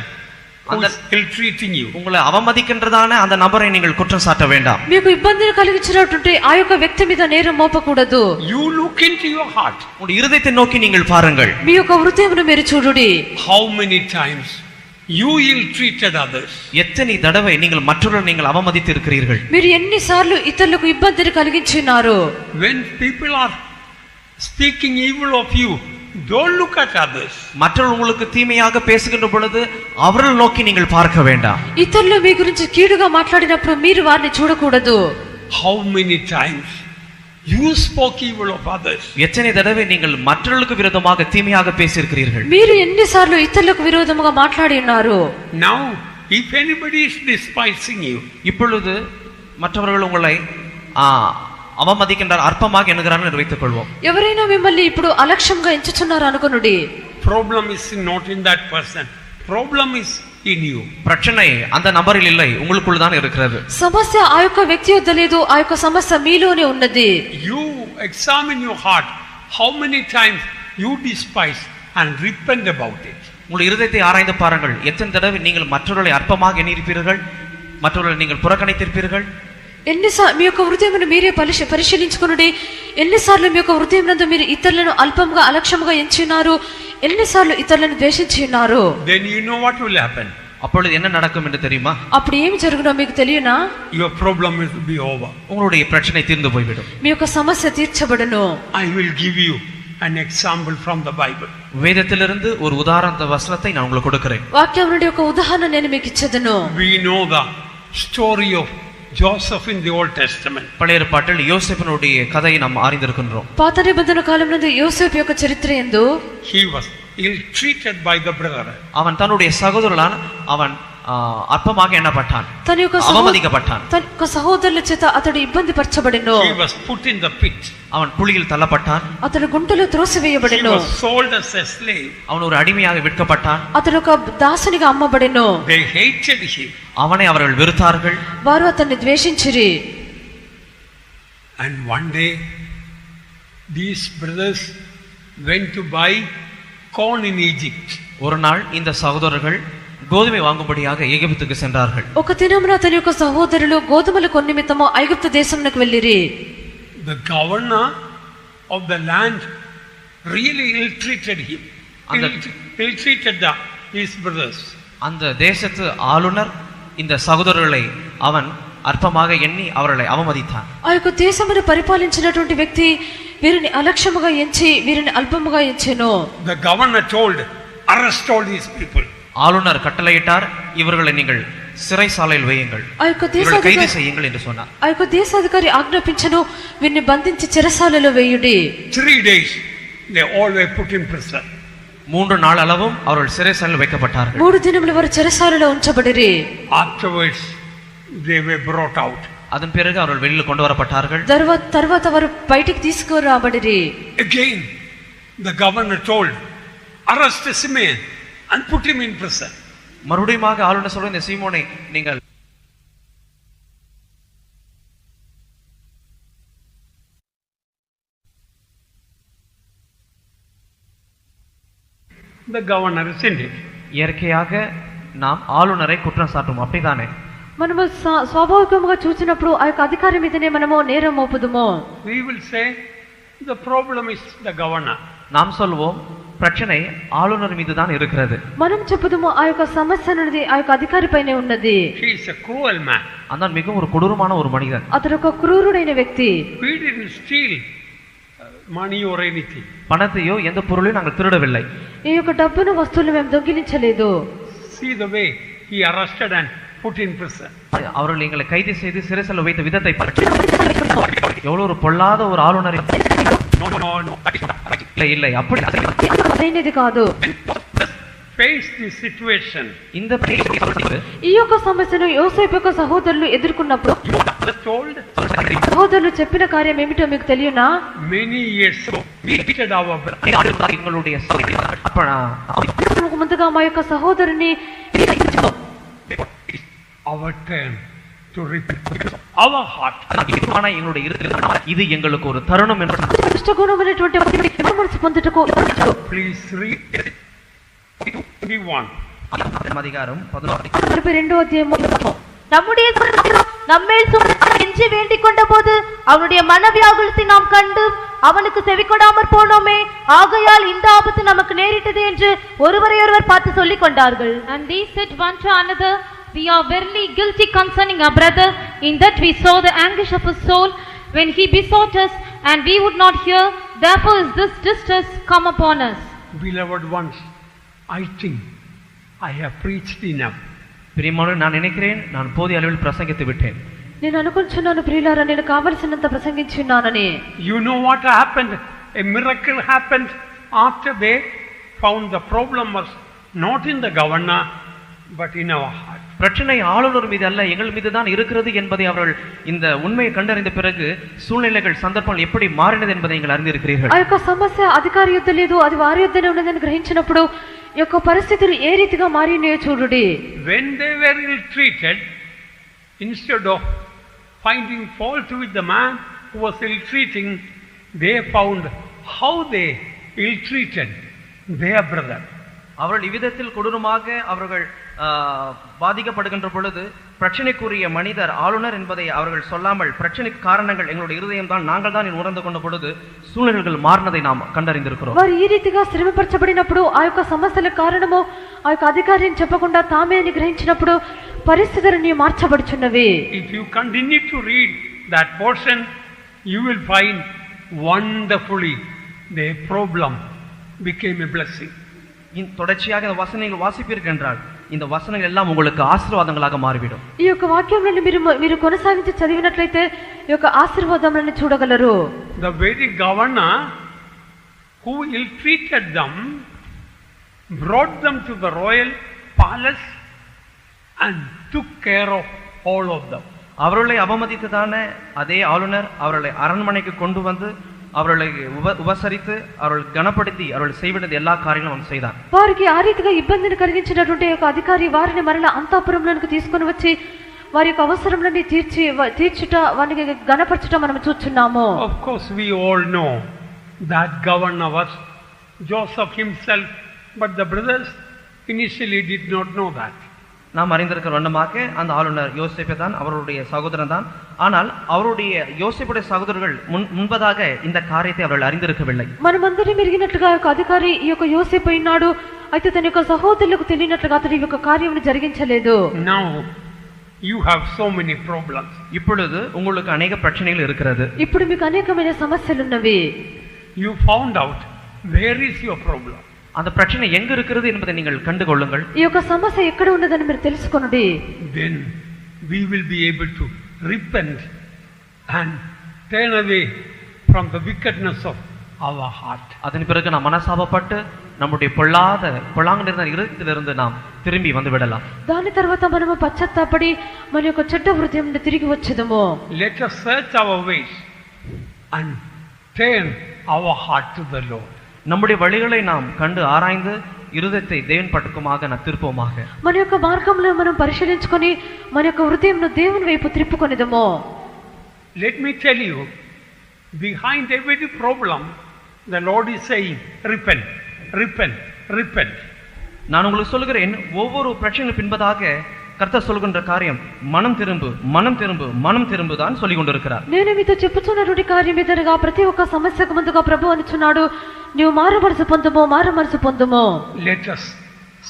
who is ill treating you. உங்களை அவமதிக்கின்றதான அந்த நபரை நீங்கள் குற்றம் சாட்ட வேண்டாம். మీకు ఇబ్బందిని కలిగించినటువంటి ఆ యొక్క వ్యక్తి మీద నేరం మోపకూడదు. You look into your heart. உங்களுடைய இருதயத்தை நோக்கி நீங்கள் பாருங்கள். మీ యొక్క హృదయమును మీరు చూడుడి. How many times you ill treated others? எத்தனை தடவை நீங்கள் மற்றவர்களை நீங்கள் அவமதித்து இருக்கிறீர்கள்? మీరు ఎన్నిసార్లు ఇతరులకు ఇబ్బందిని కలిగించినారు? When people are speaking evil of you, don't look at others. மற்றவர்கள் உங்களுக்கு தீமையாக பேசுகின்ற பொழுது அவர்கள் நோக்கி நீங்கள் பார்க்க வேண்டாம். ఇతరులు మీ గురించి కీడుగా మాట్లాడినప్పుడు మీరు వారిని చూడకూడదు. How many times you spoke evil of others? எத்தனை தடவை நீங்கள் மற்றவர்களுக்கு விரோதமாக தீமையாக பேசியிருக்கிறீர்கள்? మీరు ఎన్నిసార్లు ఇతరులకు విరోధముగా మాట్లాడి ఉన్నారు? Now, if anybody is despising you, இப்பொழுது மற்றவர்கள் உங்களை அவமதிக்கின்றார், அற்பமாக எண்ணுகிறார்கள் என்று வைத்துக் கொள்வோம். ఎవరైనా మిమ్మల్ని ఇప్పుడు అలక్ష్యంగా ఎంచుచున్నారు అనుకొనుడి. problem is not in that person. Problem is in you. பிரச்சனை அந்த நபரில் இல்லை, உங்களுக்குள் தான் இருக்கிறது. సమస్య ఆ యొక్క వ్యక్తి వద్ద లేదు, ఆ యొక్క సమస్య మీలోనే ఉన్నది. You examine your heart. How many times you despise and repent about it? உங்கள் இருதயத்தை ஆராய்ந்து பாருங்கள். எத்தனை தடவை நீங்கள் மற்றவர்களை அற்பமாக எண்ணியிருப்பீர்கள், மற்றவர்களை நீங்கள் புறக்கணித்திருப்பீர்கள்? ఎన్నిసార్లు మీ యొక్క హృదయమును మీరే పరిశీలించుకునుడి. ఎన్నిసార్లు మీ యొక్క హృదయం నందు మీరు ఇతరులను అల్పంగా అలక్ష్యముగా ఎంచున్నారు, ఎన్నిసార్లు ఇతరులను ద్వేషించి ఉన్నారు? Then you know what will happen. அப்பொழுது என்ன நடக்கும் என்று தெரியுமா? అప్పుడు ఏమి జరుగునో మీకు తెలియనా? Your problem will be over. உங்களுடைய பிரச்சனை தீர்ந்து போய்விடும். మీ యొక్క సమస్య తీర్చబడును. I will give you an example from the Bible. வேதத்திலிருந்து ஒரு உதாரண வசனத்தை நான் உங்களுக்கு கொடுக்கிறேன். వాక్యం నుండి ఒక ఉదాహరణ నేను మీకు ఇచ్చేదను. We know the story of Joseph in the Old Testament. பழைய ஏற்பாட்டில் யோசேப்பினுடைய கதையை நாம் அறிந்திருக்கின்றோம். పాత నిబంధన కాలం నందు యోసేపు యొక్క చరిత్ర యందు He was ill treated by the brother. அவன் தன்னுடைய சகோதரனான அவன் అల్పமாக ఎన్నపట్టాన్, తన యొక్క అవమదించబడ్డాన్. తన యొక్క సహోదరుల చేత అతడు ఇబ్బంది పరచబడెను. He was put in the pit. அவன் குழியில் தள்ளப்பட்டான். అతడు గుంటలో He త్రోసివేయబడెను. was sold as a slave. அவன் ஒரு அடிமையாக விற்கப்பட்டான். అతడు ఒక దాసునిగా అమ్మబడెను. They hated him. அவனை அவர்கள் வெறுத்தார்கள். వారు అతన్ని ద్వేషించిరి. And one day these brothers went to buy corn in Egypt. ஒரு நாள் இந்த சகோதரர்கள் கோதுமை வாங்கும்படியாக எகிப்துக்கு சென்றார்கள். ఒక దినమున అతని యొక్క సహోదరులు గోధుమల కొన్ని నిమిత్తము ఐగుప్తు దేశమునకు వెళ్ళిరి. The governor of the land really ill-treated him. Ill-treated his brothers. அந்த தேசத்து ஆளுநர் இந்த சகோதரர்களை அவன் అల్పமாக ఎన్ని அவர்களை అవమదించాன். ఆ యొక్క దేశమును పరిపాలించినటువంటి వ్యక్తి వీరిని అలక్ష్యముగా ఎంచి వీరిని అల్పముగా ఎంచెను. The governor told, arrest all these people. ஆளுநர் கட்டளையிட்டார், இவர்களை நீங்கள் சிறைசாலையில் வையுங்கள், ఆ యొక్క இவர்களை கைது செய்யுங்கள் என்று சொன்னார். ఆ యొక్క దేశాధికారి ఆజ్ఞాపించెను, వీరిని బంధించి చెరసాలలో వేయుడి. 3 days they all were put in prison. 3 நாள் அளவும் அவர்கள் சிறைசாலையில் வைக்கப்பட்டார்கள். 3 దినములు వారు చెరసాలలో ఉంచబడిరి. Afterwards they were brought out. அதன் பிறகு அவர்கள் வெளியில் கொண்டு வரப்பட்டார்கள். తర్వాత వారు బయటికి తీసుకురాబడిరి. Again the governor told, arrest Simeon and put him in prison. மறுபடியும் ஆளுநர் சொல்ற, இந்த சீமோனை நீங்கள் The governor isn't it? இயற்கையாக நாம் ஆளுநரை குற்றம் சாட்டும், அப்படிதானே? మనము స్వాభావికంగా చూసినప్పుడు ఆ యొక్క అధికారి మీదనే మనము నేరం మోపుదుము. We will say the problem is the governor. நாம் சொல்வோம் பிரச்சனை ஆளுநர் மீது தான் இருக்கிறது. మనం చెప్పుదుము ఆ యొక్క సమస్య అనేది ఆ యొక్క అధికారి పైనే ఉన్నది. He is a cruel man. அதான் மிகவும் ஒரு கொடூரமான ஒரு மனிதன். అతడు ఒక క్రూరుడైన వ్యక్తి. We didn't steal money or anything. பணத்தையோ எந்த பொருளையும் நாங்கள் திருடவில்லை. ఈ యొక్క డబ్బును వస్తువులు మేము దొంగిలించలేదు. See the way he arrested and put in prison. அவர்கள் எங்களை கைது செய்து சிறைசாலையில் வைத்த விதத்தை எவ்வளவு ஒரு பொல்லாத ஒரு ஆளுநர். இல்லை அப்படி అదైనది కాదు. Face this situation. இந்த ఈ యొక్క సమస్యను యోసేపు యొక్క సహోదరులు ఎదుర్కొన్నప్పుడు told సహోదరులు చెప్పిన కార్యం ఏమిటో మీకు తెలియనా? many years ago we hated our brother. எங்களுடைய ముందుగా మా యొక్క సహోదరుని Our turn to repent. Our heart. இது எங்களுக்கு ஒரு தருணம் என்று ఇష్టగుణమైనటువంటి మనసు పొందుటకు Please read 21. அதிகாரம் 16. 42వ అధ్యాయము. நம்முடைய நம்மேல் கெஞ்சி வேண்டிக் கொண்ட போது அவனுடைய மனவியாகுலத்தை நாம் கண்டு அவனுக்கு செவிக்கொடாமற் போனோமே, ஆகையால் இந்த ஆபத்து நமக்கு நேரிட்டது என்று ஒருவரையொருவர் பார்த்து சொல்லிக் கொண்டார்கள். And they said one to another, we are verily guilty concerning our brother, in that we saw the anguish of his soul when he besought us, and we would not hear. Therefore is this distress come upon us. Beloved ones, I think I have preached enough. பிரியமானவர்களே, நான் நினைக்கிறேன் நான் போதிய அளவில் பிரசங்கித்து விட்டேன். నేను అనుకుంటున్నాను ప్రియులారా, నేను కావలసినంత ప్రసంగించున్నానని. You know what happened? A miracle happened after they found the problem was not in the governor but in our heart. பிரச்சனை ஆளுநர் மீது அல்ல, எங்கள் மீது தான் இருக்கிறது என்பதை அவர்கள் இந்த உண்மையை கண்டறிந்த பிறகு சூழ்நிலைகள் சந்தர்ப்பங்கள் எப்படி மாறினது என்பதை நீங்கள் அறிந்திருக்கிறீர்கள். ఆ యొక్క సమస్య అధికారి యొద్ద లేదు, అది వారి యొద్దనే ఉన్నదని గ్రహించినప్పుడు ఈ యొక్క పరిస్థితులు ఏ రీతిగా మారినాయో చూడుడి. When they were ill treated, instead of finding fault with the man who was ill treating, they found how they ill treated their brother. அவர்கள் இவ்விதத்தில் கொடூரமாக அவர்கள் பாதிக்கப்படுகின்ற பொழுது பிரச்சனைக்குரிய மனிதர் ஆளுநர் என்பதை அவர்கள் சொல்லாமல் பிரச்சனைக்கு காரணங்கள் எங்களுடைய இருதயம் தான், நாங்கள் தான் உணர்ந்து கொண்ட பொழுது சூழ்நிலைகள் மாறினதை நாம் கண்டறிந்திருக்கிறோம். వారు ఈ రీతిగా శ్రమపరచబడినప్పుడు ఆ యొక్క సమస్యలకు కారణము ఆ యొక్క అధికారిని చెప్పకుండా తామే అని గ్రహించినప్పుడు పరిస్థితులన్నీ మార్చబడుచున్నవి. If you continue to read that portion, you will find wonderfully the problem became a blessing. தொடர்ச்சியாக இந்த வசனங்கள் வாசிப்பீர்கள் என்றால் இந்த வசனங்கள் எல்லாம் உங்களுக்கு ఆశీర్వాదங்களாக మారివిடும். ఈ యొక్క వాక్యములను మీరు కొనసాగించి చదివినట్లయితే ఈ యొక్క ఆశీర్వాదములను చూడగలరు. The very governor who ill treated them brought them to the royal palace and took care of all of them. அவர்களை அவமதித்ததான அதே ஆளுநர் அவர்களை அரண்மனைக்கு கொண்டு வந்து அவர்களை உபசரித்து அவர்கள் கனப்படுத்தி அவர்கள் செய்வது எல்லா காரியங்களும் அவன் செய்தான். వారికి ఆ రీతిగా ఇబ్బందిని కలిగించినటువంటి ఒక అధికారి వారిని మరలా అంతఃపురంలోకి తీసుకొని వచ్చి వారి యొక్క అవసరములన్నీ తీర్చుట వారికి గణపరచుట మనం చూస్తున్నాము. Of course we all know that governor was Joseph himself, but the brothers initially did not know that. நாம் அறிந்திருக்கிற வண்ணமாக அந்த ஆளுநர் யோசேப்பு தான், அவருடைய சகோதரன் தான். ஆனால் அவருடைய யோசேப்புடைய சகோதரர்கள் முன்பதாக இந்த காரியத்தை அவர்கள் அறிந்திருக்கவில்லை. మనమందరం ఎరిగినట్లుగా ఒక అధికారి ఈ యొక్క యోసేపు అయినాడు, అయితే తన యొక్క సహోదరులకు తెలియనట్లుగా అతడు ఈ యొక్క కార్యమును జరిగించలేదు. Now you have so many problems. இப்பொழுது உங்களுக்கு अनेक பிரச்சனைகள் இருக்கிறது. ఇప్పుడు మీకు అనేకమైన సమస్యలు ఉన్నవి. You found out where is your problem. அந்த பிரச்சனை எங்க இருக்கிறது என்பதை நீங்கள் கண்டு கொள்ளுங்கள். ఈ యొక్క సమస్య ఎక్కడ ఉన్నదని మీరు తెలుసుకొనండి. Then we will be able to repent and turn away from the wickedness of our heart. அதன் பிறகு நாம் மனசாபப்பட்டு நம்முடைய பொல்லாங்கு நிறைந்த இருதயத்திலிருந்து நாம் திரும்பி வந்து விடலாம். దాని తర్వాత మనము పశ్చాత్తాపడి మన యొక్క చెడ్డ హృదయం నుండి తిరిగి వచ్చేదము. Let us search our ways and turn our heart to the Lord. நம்முடைய வழிகளை நாம் கண்டு ஆராய்ந்து இருதயத்தை தேவன் பட்டுக்குமாக நாம் திருப்போமாக. మన యొక్క మార్గంలో మనం పరిశీలించుకొని మన యొక్క హృదయంను దేవుని వైపు త్రిప్పుకొనిదము. Let me tell you, behind every problem the Lord is saying repent, repent, repent. நான் உங்களுக்கு சொல்கிறேன், ஒவ்வொரு பிரச்சனைக்கு பின்பதாக கர்த்தர் சொல்கின்ற காரியம் மனம் திரும்பு, மனம் திரும்பு, மனம் திரும்பு தான் சொல்லிக் கொண்டிருக்கிறார். నేను మీతో చెప్పుచున్నటువంటి కార్యం ఏదనగా ప్రతి ఒక్క సమస్యకు ముందుగా ప్రభు అనుచున్నాడు, నీవు మారు మనసు పొందుము, మారు మనసు పొందుము. Let us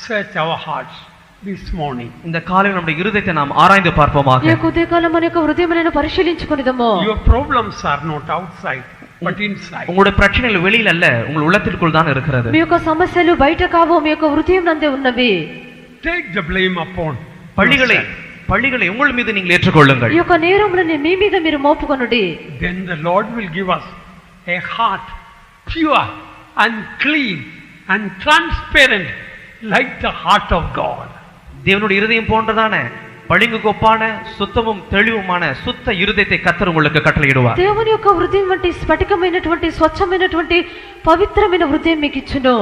search our hearts this morning. இந்த காலையில் நம்முடைய இருதயத்தை நாம் ஆராய்ந்து பார்ப்போமாக. ఈ యొక్క ఉదయకాలం మన యొక్క హృదయములను పరిశీలించుకొనిదము. Your problems are not outside but inside. உங்களுடைய பிரச்சனைகள் வெளியில் அல்ல, உங்கள் உள்ளத்திற்குள் தான் இருக்கிறது. మీ యొక్క సమస్యలు బయట కావు, మీ యొక్క హృదయం నందే ఉన్నవి. Take the blame upon பழிகளை உங்கள் மீது நீங்கள் ஏற்றுக்கொள்ளுங்கள். ఈ యొక్క నేరములను మీ మీద మీరు మోపుకొనుడి. Then the Lord will give us a heart pure and clean and transparent like the heart of God. தேவனுடைய இருதயம் போன்றதான பளிங்குக்கு ஒப்பான சுத்தமும் தெளிவுமான சுத்த இருதயத்தை கர்த்தர் உங்களுக்கு கட்டளையிடுவார். దేవుని యొక్క హృదయం వంటి స్ఫటికమైనటువంటి స్వచ్ఛమైనటువంటి పవిత్రమైన హృదయం మీకు ఇచ్చును.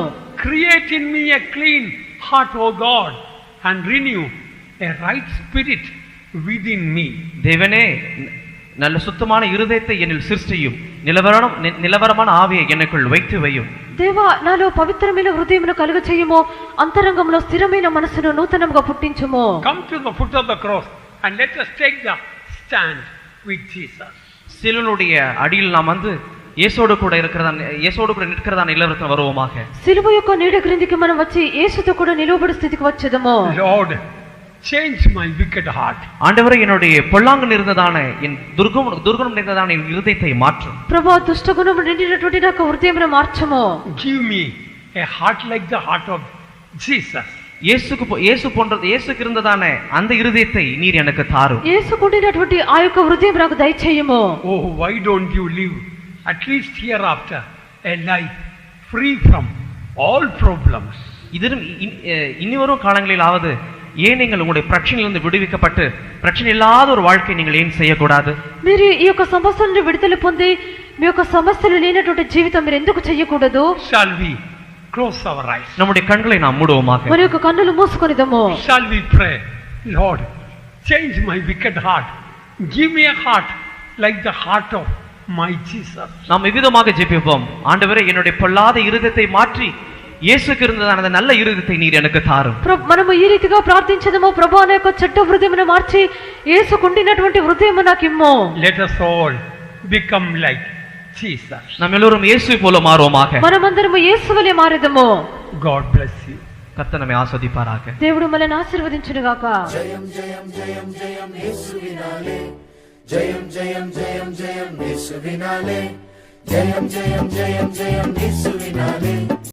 Create in me a clean heart, O God, and renew a right spirit within me. தேவனே, நல்ல சுத்தமான இருதயத்தை என்னில் சிருஷ்டியும், நிலவரமான ஆவியை எனக்குள் வைத்து வையும். దేవా, నాలో పవిత్రమైన హృదయమును కలుగ చేయము, అంతరంగంలో స్థిరమైన మనసును నూతనముగా పుట్టించుము. Come to the foot of the cross and let us take the stand with Jesus. சிலுவையுடைய அடியில் நாம் வந்து இயேசோடு கூட நிற்கிறதான நிலவரத்தில் வருவோமாக. సిలువ యొక్క నీడ క్రిందికి మనం వచ్చి యేసుతో కూడా నిలవబడి స్థితికి వచ్చేదము. Lord, change my wicked heart. ஆண்டவரே, என்னுடைய பொல்லாங்கு நிறைந்ததான என் துர்குணம் நிறைந்ததான என் இருதயத்தை மாற்றும். ప్రభువా, దుష్టగుణము నిండినటువంటి నా హృదయమును మార్చుము. Give me a heart like the heart of Jesus. இயேசுக்கு இருந்ததான அந்த இருதயத்தை நீர் எனக்கு தாரும். యేసుకుండినటువంటి ఆ యొక్క హృదయం నాకు దయచేయము. Oh, why don't you live at least hereafter a life free from all problems? இதிலும் இனி வரும் காலங்களிலாவது ஏன் நீங்கள் உங்களுடைய பிரச்சனையிலிருந்து விடுவிக்கப்பட்டு பிரச்சனை இல்லாத ஒரு வாழ்க்கை நீங்கள் ஏன் செய்யக்கூடாது? మీరు ఈ యొక్క సమస్యల నుండి విడుదల పొంది మీ యొక్క సమస్యలు లేనటువంటి జీవితం మీరు ఎందుకు చేయకూడదు? Shall we close our eyes? நம்முடைய கண்களை நாம் மூடுவோமாக. మన యొక్క కన్నులు మూసుకొనిదము. Shall we pray, Lord, change my wicked heart. Give me a heart like the heart of my Jesus. நாம் இவ்விதமாக ஜெபிப்போம். ஆண்டவரே, என்னுடைய பொல்லாத இருதயத்தை மாற்றி இயேசுக்கு இருந்ததான அந்த நல்ல இருதயத்தை நீர் எனக்கு தாரும். మనము ఈ రీతిగా ప్రార్థించదము. ప్రభువా, నా యొక్క చెడ్డ హృదయమును మార్చి యేసుకుండినటువంటి హృదయము నాకు ఇమ్ము. Let us all become like Jesus. நாம் எல்லோரும் இயேசுவை போல மாறுவோமாக. మనమందరము యేసువలే మారెదము. God bless you. கர்த்தர் நம்மை ஆசீர்வதிப்பாராக. దేవుడు మనల్ని ఆశీర్వదించును గాక. జయం జయం జయం జయం యేసు వినాలే, జయం జయం జయం జయం యేసు వినాలే, జయం జయం జయం జయం యేసు వినాలే.